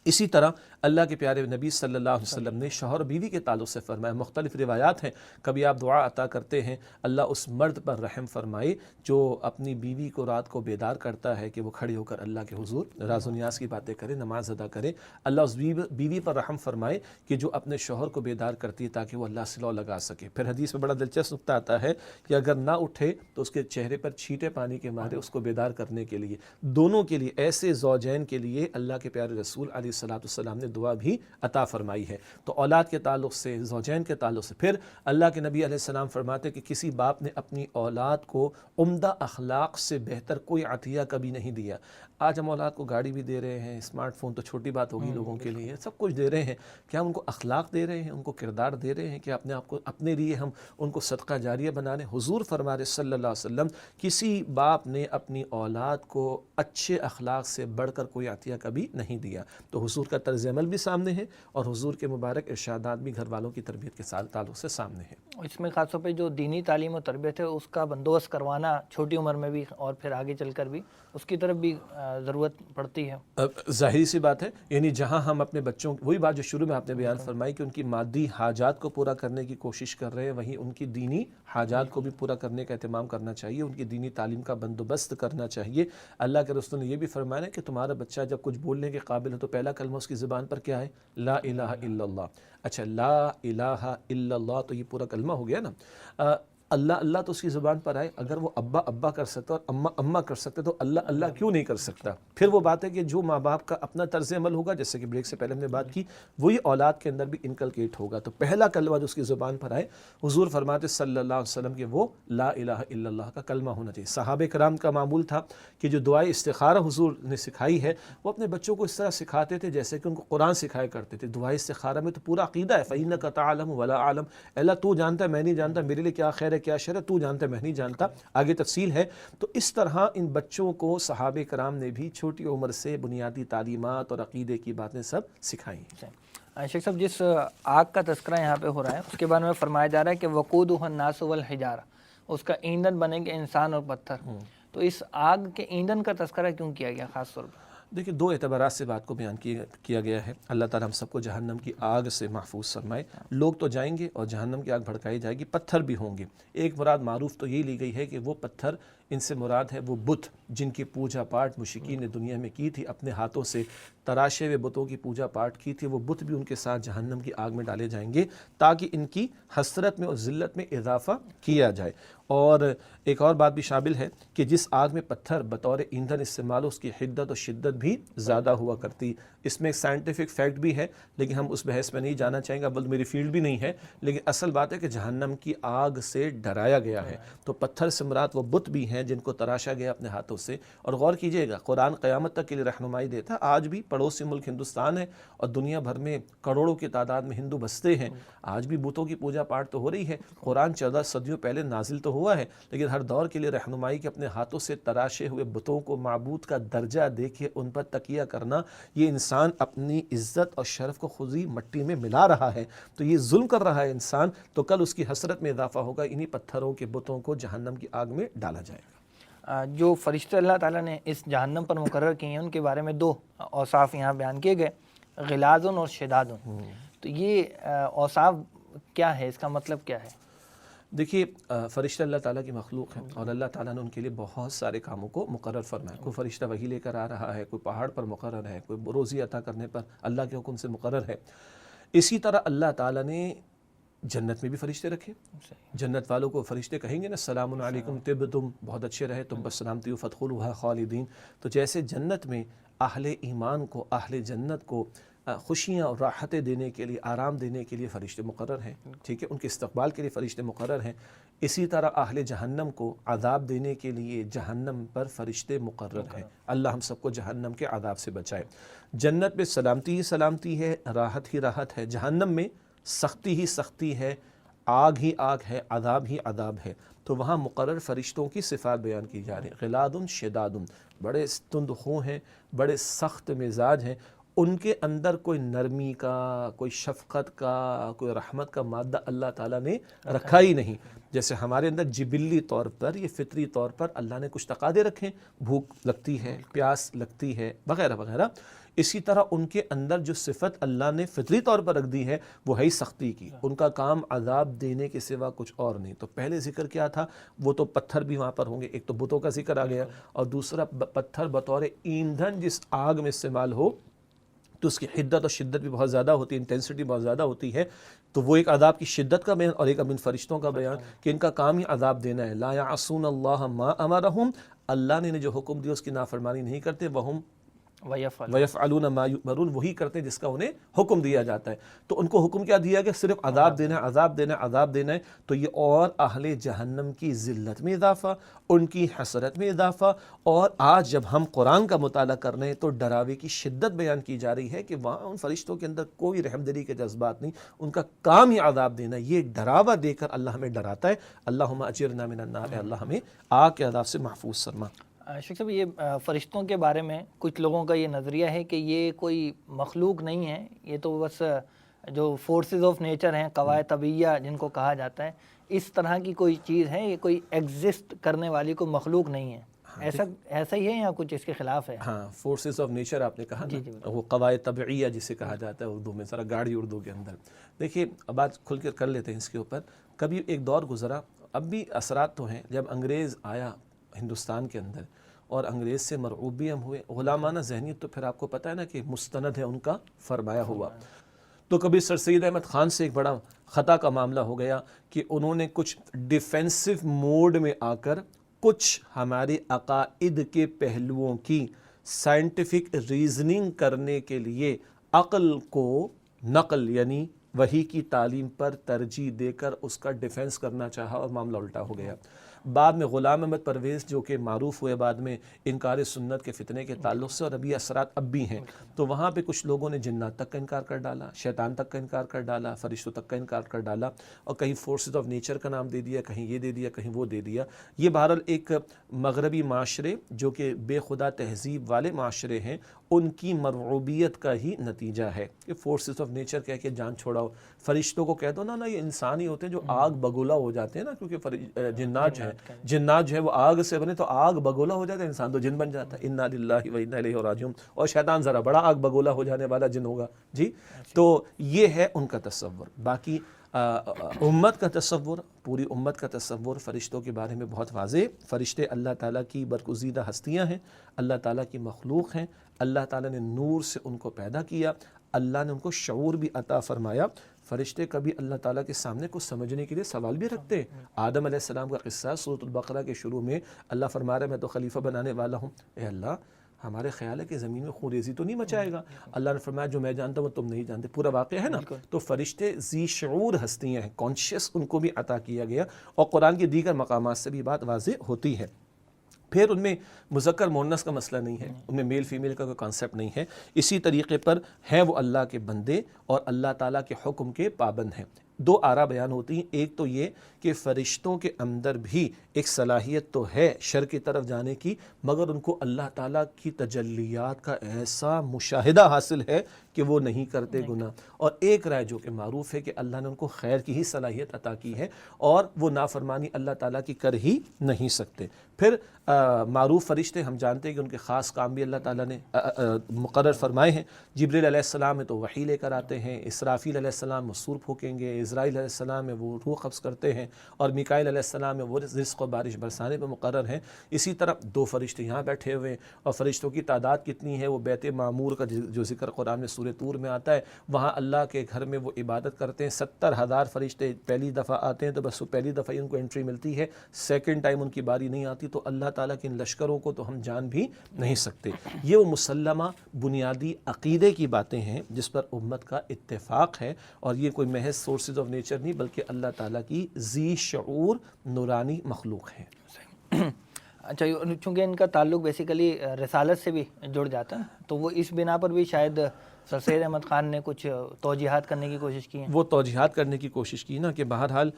اسی طرح اللہ کے پیارے نبی صلی اللہ علیہ وسلم نے شوہر بیوی کے تعلق سے فرمایا، مختلف روایات ہیں، کبھی آپ دعا عطا کرتے ہیں اللہ اس مرد پر رحم فرمائے جو اپنی بیوی کو رات کو بیدار کرتا ہے کہ وہ کھڑی ہو کر اللہ کے حضور راز و نیاز کی باتیں کرے، نماز ادا کرے، اللہ اس بیوی پر رحم فرمائے کہ جو اپنے شوہر کو بیدار کرتی ہے تاکہ وہ اللہ سے لو لگا سکے۔ پھر حدیث میں بڑا دلچسپ نکتہ آتا ہے کہ اگر نہ اٹھے تو اس کے چہرے پر چھینٹے پانی کے مارے اس کو بیدار کرنے کے لیے، دونوں کے لیے، ایسے زوجین کے لیے اللہ کے پیارے رسول علیہ السلام نے دعا بھی عطا فرمائی ہے۔ تو اولاد کے تعلق سے، زوجین کے تعلق سے، پھر اللہ کے نبی علیہ السلام فرماتے کہ کسی باپ نے اپنی اولاد کو عمدہ اخلاق سے بہتر کوئی عطیہ کبھی نہیں دیا۔ آج ہم اولاد کو گاڑی بھی دے رہے ہیں، اسمارٹ فون تو چھوٹی بات ہوگی لوگوں کے لیے، سب کچھ دے رہے ہیں، کیا ہم ان کو اخلاق دے رہے ہیں، ان کو کردار دے رہے ہیں کہ اپنے آپ کو، اپنے لیے ہم ان کو صدقہ جاریہ بنا رہے ہیں؟ حضور فرما رہے صلی اللہ علیہ وسلم کسی باپ نے اپنی اولاد کو اچھے اخلاق سے بڑھ کر کوئی عطیہ کبھی نہیں دیا۔ تو حضور کا طرز عمل بھی سامنے ہے اور حضور کے مبارک ارشادات بھی گھر والوں کی تربیت کے تعلق سے سامنے ہیں۔ اس میں خاص طور پہ جو دینی تعلیم و تربیت ہے اس کا بندوبست کروانا چھوٹی عمر میں بھی اور پھر آگے چل کر بھی اس کی طرف بھی ضرورت پڑتی ہے۔ ظاہری سی بات ہے، یعنی جہاں ہم اپنے بچوں، وہی بات جو شروع میں آپ نے بیان فرمائی کہ ان کی مادی حاجات کو پورا کرنے کی کوشش کر رہے ہیں، وہیں ان کی دینی حاجات کو بھی پورا کرنے کا اہتمام کرنا چاہیے، ان کی دینی تعلیم کا بندوبست کرنا چاہیے۔ اللہ کے رسول نے یہ بھی فرمایا ہے کہ تمہارا بچہ جب کچھ بولنے کے قابل ہے تو پہلا کلمہ اس کی زبان پر کیا ہے؟ لا الہ الا اللہ۔ اچھا، لا الہ الا اللہ تو یہ پورا کلمہ ہو گیا نا۔ اللہ اللہ تو اس کی زبان پر آئے، اگر وہ ابا ابا کر سکتا اور اما اما کر سکتے تو اللہ اللہ کیوں نہیں کر سکتا؟ پھر وہ بات ہے کہ جو ماں باپ کا اپنا طرز عمل ہوگا، جیسے کہ بریک سے پہلے ہم نے بات کی، وہی اولاد کے اندر بھی انکلکیٹ ہوگا۔ تو پہلا کلمہ جو اس کی زبان پر آئے، حضور فرماتے صلی اللہ علیہ وسلم کہ وہ لا الہ الا اللہ کا کلمہ ہونا چاہیے۔ صحابہ کرام کا معمول تھا کہ جو دعائے استخارہ حضور نے سکھائی ہے وہ اپنے بچوں کو اس طرح سکھاتے تھے جیسے کہ ان کو قرآن سکھایا کرتے تھے۔ دعائے استخارہ میں تو پورا عقیدہ ہے، فَإِنَّكَ تَعْلَمُ وَلَا أَعْلَمُ، اللہ تو جانتا ہے میں نہیں جانتا، میرے لیے کیا خیر ہے کیا شر ہے تو جانتا ہے میں نہیں جانتا، آگے تفصیل ہے۔ تو اس طرح ان بچوں کو صحابہ کرام نے بھی چھوٹی عمر سے بنیادی تعلیمات اور عقیدے کی باتیں سب سکھائی ہیں۔ شیخ صاحب، جس آگ کا تذکرہ یہاں پہ ہو رہا ہے اس کے بارے میں فرمایا جا رہا ہے کہ وقودہ الناس والحجارہ، اس کا ایندھن بنے گے انسان اور پتھر۔ تو اس آگ کے ایندھن کا تذکرہ کیوں کیا گیا خاص طور پر؟ دیکھیں، دو اعتبارات سے بات کو بیان کیا گیا ہے۔ اللہ تعالیٰ ہم سب کو جہنم کی آگ سے محفوظ فرمائے۔ لوگ تو جائیں گے اور جہنم کی آگ بھڑکائی جائے گی، پتھر بھی ہوں گے۔ ایک مراد معروف تو یہی لی گئی ہے کہ وہ پتھر، ان سے مراد ہے وہ بت جن کی پوجا پاٹ مشرکین نے دنیا میں کی تھی، اپنے ہاتھوں سے تراشے ہوئے بتوں کی پوجا پاٹ کی تھی، وہ بت بھی ان کے ساتھ جہنم کی آگ میں ڈالے جائیں گے تاکہ ان کی حسرت میں اور ذلت میں اضافہ کیا جائے۔ اور ایک اور بات بھی شامل ہے کہ جس آگ میں پتھر بطور ایندھن استعمال ہو اس کی حدت اور شدت بھی زیادہ ہوا کرتی۔ اس میں ایک سائنٹیفک فیکٹ بھی ہے لیکن ہم اس بحث میں نہیں جانا چاہیں گے، بلکہ میری فیلڈ بھی نہیں ہے، لیکن اصل بات ہے کہ جہنم کی آگ سے ڈرایا گیا ہے۔ تو پتھر سے مراد وہ بت بھی ہیں جن کو تراشا گیا اپنے ہاتھوں سے۔ اور غور کیجئے گا، قرآن قیامت تک کے لیے رہنمائی دیتا ہے۔ آج بھی پڑوسی ملک ہندوستان ہے اور دنیا بھر میں کروڑوں کی تعداد میں ہندو بستے ہیں، آج بھی بتوں کی پوجا پاٹ تو ہو رہی ہے۔ قرآن 14 صدیوں پہلے نازل تو ہوا ہے لیکن ہر دور کے لیے رہنمائی کہ اپنے ہاتھوں سے تراشے ہوئے بتوں کو معبود کا درجہ دیکھے ان پر تکیہ کرنا، یہ انسان اپنی عزت اور شرف کو خود ہی مٹی میں ملا رہا ہے، تو یہ ظلم کر رہا ہے انسان، تو کل اس کی حسرت میں اضافہ ہوگا، انہی پتھروں کے بتوں کو جہنم کی آگ میں ڈالا جائے گا۔ جو فرشتے اللہ تعالیٰ نے اس جہنم پر مقرر کیے ہیں ان کے بارے میں دو اوصاف یہاں بیان کیے گئے، غلاظن اور شدادن۔ تو یہ اوصاف کیا ہے، اس کا مطلب کیا ہے؟ دیکھیے، فرشتہ اللہ تعالیٰ کی مخلوق ہے اور اللہ تعالیٰ نے ان کے لیے بہت سارے کاموں کو مقرر فرمایا۔ کوئی فرشتہ وحی لے کر آ رہا ہے، کوئی پہاڑ پر مقرر ہے، کوئی روزی عطا کرنے پر اللہ کے حکم سے مقرر ہے۔ اسی طرح اللہ تعالیٰ نے جنت میں بھی فرشتے رکھے۔ جنت والوں کو فرشتے کہیں گے نا سلام علیکم طبتم، بہت اچھے رہے تم، بس سلامتی ہو، فادخلوها خالدین۔ تو جیسے جنت میں اہل ایمان کو، اہل جنت کو خوشیاں اور راحتیں دینے کے لیے، آرام دینے کے لیے فرشتے مقرر ہیں، ٹھیک ہے، ان کے استقبال کے لیے فرشتے مقرر ہیں۔ اسی طرح اہل جہنم کو عذاب دینے کے لیے جہنم پر فرشتے مقرر ہیں۔ اللہ ہم سب کو جہنم کے عذاب سے بچائے۔ جنت میں سلامتی ہی سلامتی ہے، راحت ہی راحت ہے، جہنم میں سختی ہی سختی ہے، آگ ہی آگ ہے، عذاب ہی عذاب ہے۔ تو وہاں مقرر فرشتوں کی صفات بیان کی جا رہی ہیں، غلاظ شداد، بڑے تند خو ہیں، بڑے سخت مزاج ہیں، ان کے اندر کوئی نرمی کا، کوئی شفقت کا، کوئی رحمت کا مادہ اللہ تعالیٰ نے رکھا ہی نہیں۔ جیسے ہمارے اندر جبلی طور پر، یہ فطری طور پر اللہ نے کچھ تقاضے رکھے، بھوک لگتی ہے، پیاس لگتی ہے، وغیرہ وغیرہ، اسی طرح ان کے اندر جو صفت اللہ نے فطری طور پر رکھ دی ہے وہ ہے ہی سختی کی، ان کا کام عذاب دینے کے سوا کچھ اور نہیں۔ تو پہلے ذکر کیا تھا، وہ تو پتھر بھی وہاں پر ہوں گے، ایک تو بتوں کا ذکر آ گیا، اور دوسرا پتھر بطور ایندھن جس آگ میں استعمال ہو تو اس کی حدت اور شدت بھی بہت زیادہ ہوتی ہے، انٹینسٹی بہت زیادہ ہوتی ہے، تو وہ ایک عذاب کی شدت کا بیان، اور ایک اب ان فرشتوں کا بیان کہ ان کا کام ہی عذاب دینا ہے۔ لا یعصون اللہ ما امرہم، اللہ نے جو حکم دیا اس کی نافرمانی نہیں کرتے، وہم وَيَفْعَلُونَ مَا يُؤْمَرُونَ، وہی کرتے ہیں جس کا انہیں حکم دیا جاتا ہے۔ تو ان کو حکم کیا دیا گیا؟ صرف عذاب دینا ہے، عذاب دینا ہے، عذاب دینا ہے۔ تو یہ اور اہل جہنم کی ذلت میں اضافہ، ان کی حسرت میں اضافہ، اور آج جب ہم قرآن کا مطالعہ کر رہے ہیں تو ڈراوے کی شدت بیان کی جا رہی ہے کہ وہاں ان فرشتوں کے اندر کوئی رحم دلی کے جذبات نہیں، ان کا کام ہی عذاب دینا ہے۔ یہ ڈراوا دے کر اللہ ہمیں ڈراتا ہے، اللہم اجرنا من النار، اے اللہ ہمیں آگ کے عذاب سے محفوظ فرما۔ شیخ صاحب، یہ فرشتوں کے بارے میں کچھ لوگوں کا یہ نظریہ ہے کہ یہ کوئی مخلوق نہیں ہے، یہ تو بس جو فورسز آف نیچر ہیں، قواعد طبیعیہ جن کو کہا جاتا ہے، اس طرح کی کوئی چیز ہے، یہ کوئی ایگزسٹ کرنے والی کوئی مخلوق نہیں ہے، ایسا ہی ہے یا کچھ اس کے خلاف ہے؟ ہاں، فورسز آف نیچر آپ نے کہا نا، وہ قواعد طبعیہ جسے کہا جاتا ہے اردو میں، ذرا گاڑی اردو کے اندر۔ دیکھیے اب بات کھل کر لیتے ہیں اس کے اوپر۔ کبھی ایک دور گزرا، اب بھی اثرات تو ہیں، جب انگریز آیا ہندوستان کے اندر اور انگریز سے مرعوب بھی ہم ہوئے، غلامانہ ذہنیت تو پھر آپ کو پتہ ہے نا کہ مستند ہے ان کا فرمایا ہوا۔ تو کبھی سر سید احمد خان سے ایک بڑا خطا کا معاملہ ہو گیا کہ انہوں نے کچھ ڈیفینسو موڈ میں آ کر کچھ ہمارے عقائد کے پہلوؤں کی سائنٹیفک ریزننگ کرنے کے لیے عقل کو نقل یعنی وحی کی تعلیم پر ترجیح دے کر اس کا ڈیفینس کرنا چاہا، اور معاملہ الٹا ہو گیا۔ بعد میں غلام احمد پرویز جو کہ معروف ہوئے بعد میں انکار سنت کے فتنے کے تعلق سے، اور ابھی اثرات اب بھی ہیں، تو وہاں پہ کچھ لوگوں نے جنات تک کا انکار کر ڈالا، شیطان تک کا انکار کر ڈالا، فرشتوں تک کا انکار کر ڈالا، اور کہیں فورسز آف نیچر کا نام دے دیا، کہیں یہ دے دیا، کہیں وہ دے دیا۔ یہ بہرحال ایک مغربی معاشرے جو کہ بے خدا تہذیب والے معاشرے ہیں، ان کی مرعوبیت کا ہی نتیجہ ہے کہ فورسز آف نیچر کہہ کے جان چھوڑاؤ۔ فرشتوں کو کہہ دو نا یہ انسان ہی ہوتے ہیں جو آگ بگولا ہو جاتے ہیں نا، کیونکہ جنات جو ہے وہ آگ سے بنے، تو آگ بگولا ہو جاتا ہے، انسان تو جن بن جاتا ہے۔ انا للہ و انا الیہ راجعون، اور شیطان ذرا بڑا آگ بگولا ہو جانے والا جن ہوگا جی۔ تو یہ ہے ان کا تصور۔ باقی امت کا تصور، پوری امت کا تصور فرشتوں کے بارے میں بہت واضح۔ فرشتے اللہ تعالیٰ کی برگزیدہ ہستیاں ہیں، اللہ تعالیٰ کی مخلوق ہیں، اللہ تعالیٰ نے نور سے ان کو پیدا کیا، اللہ نے ان کو شعور بھی عطا فرمایا۔ فرشتے کبھی اللہ تعالیٰ کے سامنے کچھ سمجھنے کے لیے سوال بھی رکھتے ہیں۔ آدم علیہ السلام کا قصہ سورۃ البقرہ کے شروع میں اللہ فرما رہا ہے میں تو خلیفہ بنانے والا ہوں، اے اللہ ہمارے خیال ہے کہ زمین میں خون ریزی تو نہیں مچائے گا؟ اللہ نے فرمایا جو میں جانتا ہوں تم نہیں جانتے، پورا واقعہ ہے نا۔ تو فرشتے ذی شعور ہستیاں ہیں، کانشیس ان کو بھی عطا کیا گیا، اور قرآن کے دیگر مقامات سے بھی بات واضح ہوتی ہے۔ پھر ان میں مذکر مؤنث کا مسئلہ نہیں ہے، ان میں میل فیمیل کا کوئی کانسیپٹ نہیں ہے۔ اسی طریقے پر ہیں وہ اللہ کے بندے اور اللہ تعالیٰ کے حکم کے پابند ہیں۔ دو آراء بیان ہوتی ہیں، ایک تو یہ کہ فرشتوں کے اندر بھی ایک صلاحیت تو ہے شر کی طرف جانے کی، مگر ان کو اللہ تعالیٰ کی تجلیات کا ایسا مشاہدہ حاصل ہے کہ وہ نہیں کرتے گناہ۔ اور ایک رائے جو کہ معروف ہے کہ اللہ نے ان کو خیر کی ہی صلاحیت عطا کی ہے، اور وہ نافرمانی اللہ تعالیٰ کی کر ہی نہیں سکتے۔ پھر معروف فرشتے ہم جانتے ہیں کہ ان کے خاص کام بھی اللہ تعالیٰ نے مقرر فرمائے ہیں۔ جبریل علیہ السلام ہے تو وحی لے کر آتے ہیں، اسرافیل علیہ السلام وہ سور پھونکیں گے، اسرائیل علیہ السلام ہے وہ روح قبض کرتے ہیں، اور میکائیل علیہ السلام ہے وہ رزق و بارش برسانے پہ مقرر ہیں۔ اسی طرح دو فرشتے یہاں بیٹھے ہوئے ہیں، اور فرشتوں کی تعداد کتنی ہے وہ بیت معمور کا جو ذکر قرآن میں سورہ طور میں آتا ہے، وہاں اللہ کے گھر میں وہ عبادت کرتے ہیں۔ 70,000 فرشتے پہلی دفعہ آتے ہیں تو بس وہ پہلی دفعہ ہی ان کو انٹری ملتی ہے، سیکنڈ ٹائم ان کی باری نہیں آتی۔ تو اللہ تعالیٰ کے ان لشکروں کو تو ہم جان بھی نہیں سکتے۔ یہ وہ مسلمہ بنیادی عقیدے کی باتیں ہیں جس پر امت کا اتفاق ہے، اور یہ کوئی محض سورسز آف نیچر نہیں بلکہ اللہ تعالیٰ کی ذی شعور نورانی مخلوق ہے۔ اچھا، چونکہ ان کا تعلق بیسیکلی رسالت سے بھی جڑ جاتا ہے تو وہ اس بنا پر بھی شاید سر سید احمد خان نے کچھ توجیحات کرنے کی کوشش کی ہیں. وہ توجیحات کرنے کی کوشش کی نا کہ بہرحال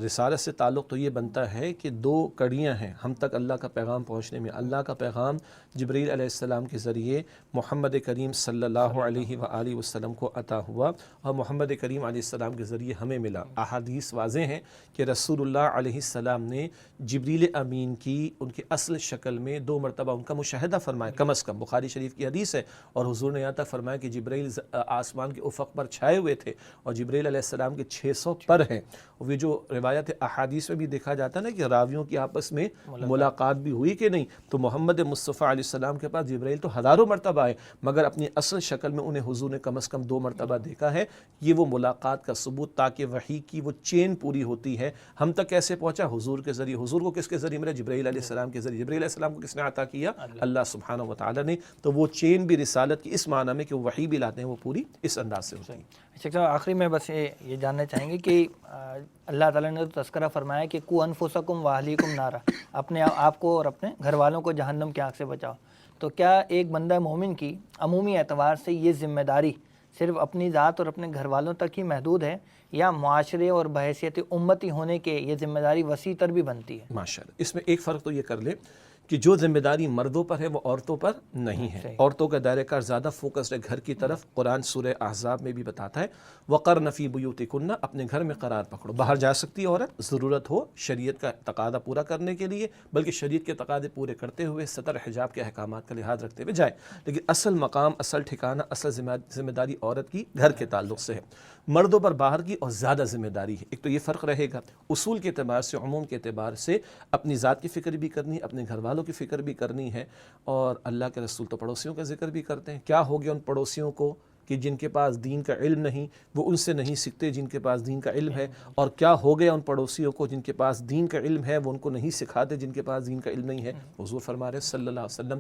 رسالت سے تعلق تو یہ بنتا ہے کہ دو کڑیاں ہیں ہم تک اللہ کا پیغام پہنچنے میں. اللہ کا پیغام جبرائیل علیہ السلام کے ذریعے محمد کریم صلی اللہ علیہ وآلہ وسلم کو عطا ہوا اور محمد کریم علیہ السلام کے ذریعے ہمیں ملا. احادیث واضح ہیں کہ رسول اللہ علیہ السلام نے جبریل امین کی ان کی اصل شکل میں 2 مرتبہ ان کا مشاہدہ فرمایا کم از کم. بخاری شریف کی حدیث ہے اور حضور نے یہاں تک فرمایا کہ جبرائیل آسمان کے افق پر چھائے ہوئے تھے اور جبرائیل علیہ السلام کے 600 پر ہیں. وہ جو روایت احادیث میں بھی دیکھا جاتا ہے نا کہ راویوں کی آپس میں ملاقات بھی ہوئی کہ نہیں, تو محمد مصطفیٰ علیہ السلام کے پاس جبرائیل تو ہزاروں مرتبہ آئے مگر اپنی اصل شکل میں انہیں حضور نے کم از کم 2 مرتبہ دیکھا ہے. یہ وہ ملاقات کا ثبوت تاکہ وحی کی وہ چین پوری ہوتی ہے. ہم تک کیسے پہنچا؟ حضور کے ذریعے. حضور کو کس کے ذریعے ملا؟ جبرائیل علیہ السلام کے ذریعے. جبرائیل علیہ السلام کو کس نے عطا کیا؟ اللہ سبحانہ و تعالی نے. تو وہ چین بھی رسالت کی اس معنی میں کہ وہ وحی بھی لاتے ہیں وہ پوری اس انداز سے ہوتی ہے. شیخ صاحب آخری میں بس یہ جاننا چاہیں گے کہ اللہ تعالیٰ نے تو تذکرہ فرمایا کہ قوا انفسکم واہلیکم نارا, اپنے آپ کو اور اپنے گھر والوں کو جہنم کی آگ سے بچاؤ. تو کیا ایک بندہ مومن کی عمومی اعتبار سے یہ ذمہ داری صرف اپنی ذات اور اپنے گھر والوں تک ہی محدود ہے یا معاشرے اور بحیثیت امتی ہونے کے یہ ذمہ داری وسیع تر بھی بنتی ہے؟ ماشاءاللہ اس میں ایک فرق تو یہ کر لیں کہ جو ذمہ داری مردوں پر ہے وہ عورتوں پر نہیں ہے. عورتوں کا دائرہ کار زیادہ فوکسڈ ہے گھر کی طرف. قرآن سورہ احزاب میں بھی بتاتا ہے وَقَرْنَ فِي بُيُوتِكُنَّ, اپنے گھر میں قرار پکڑو. باہر جا سکتی ہے عورت ضرورت ہو شریعت کا تقاضا پورا کرنے کے لیے, بلکہ شریعت کے تقاضے پورے کرتے ہوئے ستر حجاب کے احکامات کا لحاظ رکھتے ہوئے جائے. لیکن اصل مقام, اصل ٹھکانہ, اصل ذمہ داری عورت کی گھر کے تعلق سے ہے. مردوں پر باہر کی اور زیادہ ذمہ داری ہے. ایک تو یہ فرق رہے گا. اصول کے اعتبار سے, عموم کے اعتبار سے اپنی ذات کی فکر بھی کرنی, اپنے گھر والوں کی فکر بھی کرنی ہے. اور اللہ کے رسول تو پڑوسیوں کا ذکر بھی کرتے ہیں. کیا ہو گیا ان پڑوسیوں کو کہ جن کے پاس دین کا علم نہیں وہ ان سے نہیں سیکھتے جن کے پاس دین کا علم ہے, اور کیا ہو گیا ان پڑوسیوں کو جن کے پاس دین کا علم ہے وہ ان کو نہیں سکھاتے جن کے پاس دین کا علم نہیں ہے. حضور فرما رہے صلی اللہ علیہ وسلم,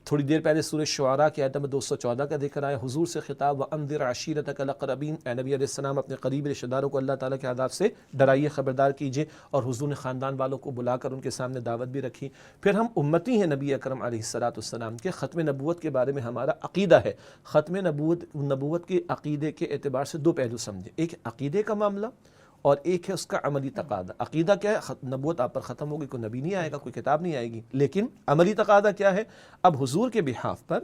تھوڑی دیر پہلے سورہ شعراء کی آیت نمبر 214 کا ذکر آیا. حضور سے خطاب وَأَنذِرْ عَشِيرَتَكَ الْأَقْرَبِينَ, اے نبی علیہ السلام اپنے قریبی رشتہ داروں کو اللہ تعالیٰ کے عذاب سے ڈرائیے, خبردار کیجئے. اور حضور نے خاندان والوں کو بلا کر ان کے سامنے دعوت بھی رکھی. پھر ہم امتی ہیں نبی اکرم علیہ السلام کے. ختم نبوت کے بارے میں ہمارا عقیدہ ہے. ختم نبوت کے عقیدے کے اعتبار سے 2 پہلو سمجھیں. ایک عقیدے کا معاملہ اور ایک ہے اس کا عملی تقاضا. عقیدہ کیا ہے؟ نبوت آپ پر ختم ہوگی, کوئی نبی نہیں آئے گا, کوئی کتاب نہیں آئے گی. لیکن عملی تقاضا کیا ہے؟ اب حضور کے بحاف پر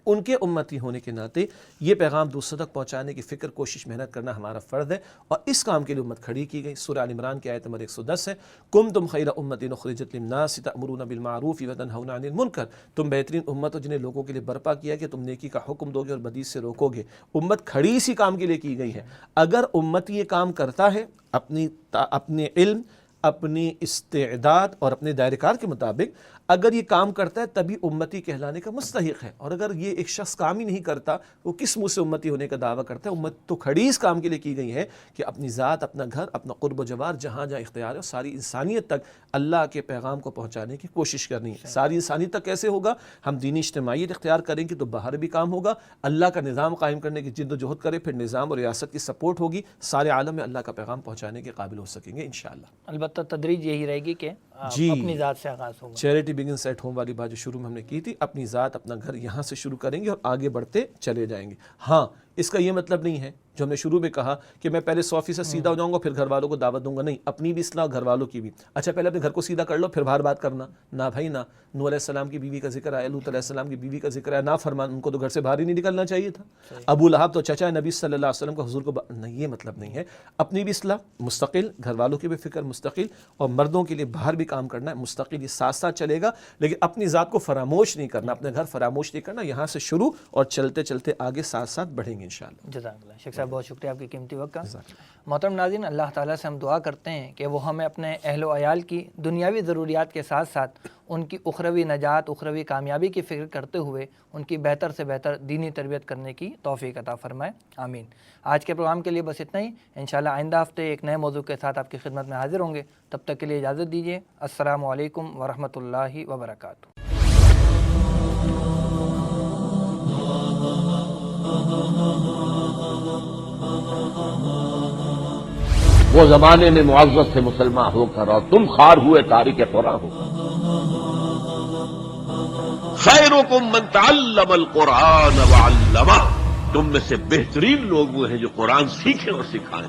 ان کے امتی ہونے کے ناطے یہ پیغام دوسروں تک پہنچانے کی فکر, کوشش, محنت کرنا ہمارا فرض ہے. اور اس کام کے لیے امت کھڑی کی گئی. سورہ آل عمران کی آیت نمبر 110 ہے کنتم خیر امۃ اخرجت للناس تأمرون بالمعروف وتنہون عن المنکر, تم بہترین امت ہو جنہیں لوگوں کے لیے برپا کیا کہ تم نیکی کا حکم دو گے اور بدی سے روکو گے. امت کھڑی اسی کام کے لیے کی گئی ہے. اگر امت یہ کام کرتا ہے اپنے علم, اپنی استعداد اور اپنے دائرہ کار کے مطابق اگر یہ کام کرتا ہے تبھی امتی کہلانے کا مستحق ہے. اور اگر یہ ایک شخص کام ہی نہیں کرتا وہ کس منہ سے امتی ہونے کا دعویٰ کرتا ہے؟ امت تو کھڑی اس کام کے لیے کی گئی ہے کہ اپنی ذات, اپنا گھر, اپنا قرب و جوار جہاں جہاں اختیار ہے ساری انسانیت تک اللہ کے پیغام کو پہنچانے کی کوشش کرنی ہے. ساری انسانیت تک کیسے ہوگا؟ ہم دینی اجتماعیت اختیار کریں گے تو باہر بھی کام ہوگا. اللہ کا نظام قائم کرنے کی جد و جہد کرے, پھر نظام اور ریاست کی سپورٹ ہوگی, سارے عالم میں اللہ کا پیغام پہنچانے کے قابل ہو سکیں گے انشاءاللہ. البتہ تدریج یہی رہے گی کہ اپنی ذات سے آغاز ہوگا. چیریٹی بگنس ایٹ ہوم والی بات جو شروع میں ہم نے کی تھی, اپنی ذات, اپنا گھر یہاں سے شروع کریں گے اور آگے بڑھتے چلے جائیں گے. ہاں اس کا یہ مطلب نہیں ہے جو ہم نے شروع میں کہا کہ میں پہلے 100% سیدھا ہو جاؤں گا پھر گھر والوں کو دعوت دوں گا. نہیں, اپنی بھی اصلاح, گھر والوں کی بھی. اچھا پہلے اپنے گھر کو سیدھا کر لو پھر باہر بات کرنا. نہ بھائی نہ. نوح علیہ السلام کی بیوی کا ذکر آیا, لوط علیہ السلام کی بیوی کا ذکر آیا, نہ فرمان, ان کو تو گھر سے باہر ہی نہیں نکلنا چاہیے تھا. ابو لہب تو چچا نبی صلی اللہ علیہ وسلم کا, حضور کو نہیں, یہ مطلب نہیں ہے. اپنی بھی اصلاح مستقل, گھر والوں کی بھی فکر مستقل, اور مردوں کے لیے باہر بھی کام کرنا ہے مستقل. یہ ساتھ ساتھ چلے گا لیکن اپنی ذات کو فراموش نہیں کرنا, اپنے گھر فراموش نہیں کرنا. یہاں سے شروع اور چلتے چلتے آگے ساتھ ساتھ بڑھیں گے انشاءاللہ. جزاک اللہ. شیخ صاحب بہت شکریہ آپ کی قیمتی وقت کا. محترم ناظرین, اللہ تعالیٰ سے ہم دعا کرتے ہیں کہ وہ ہمیں اپنے اہل و عیال کی دنیاوی ضروریات کے ساتھ ساتھ ان کی اخروی نجات, اخروی کامیابی کی فکر کرتے ہوئے ان کی بہتر سے بہتر دینی تربیت کرنے کی توفیق عطا فرمائے, آمین. آج کے پروگرام کے لیے بس اتنا ہی. انشاءاللہ آئندہ ہفتے ایک نئے موضوع کے ساتھ آپ کی خدمت میں حاضر ہوں گے. تب تک کے لیے اجازت دیجیے. السلام علیکم ورحمۃ اللہ وبرکاتہ. وہ زمانے میں معزز سے مسلمان ہو کر اور تم خار ہوئے تاریخ قرآن ہو. خیرکم من تعلم القرآن وعلمہ، تم میں سے بہترین لوگ وہ ہیں جو قرآن سیکھیں اور سکھائیں۔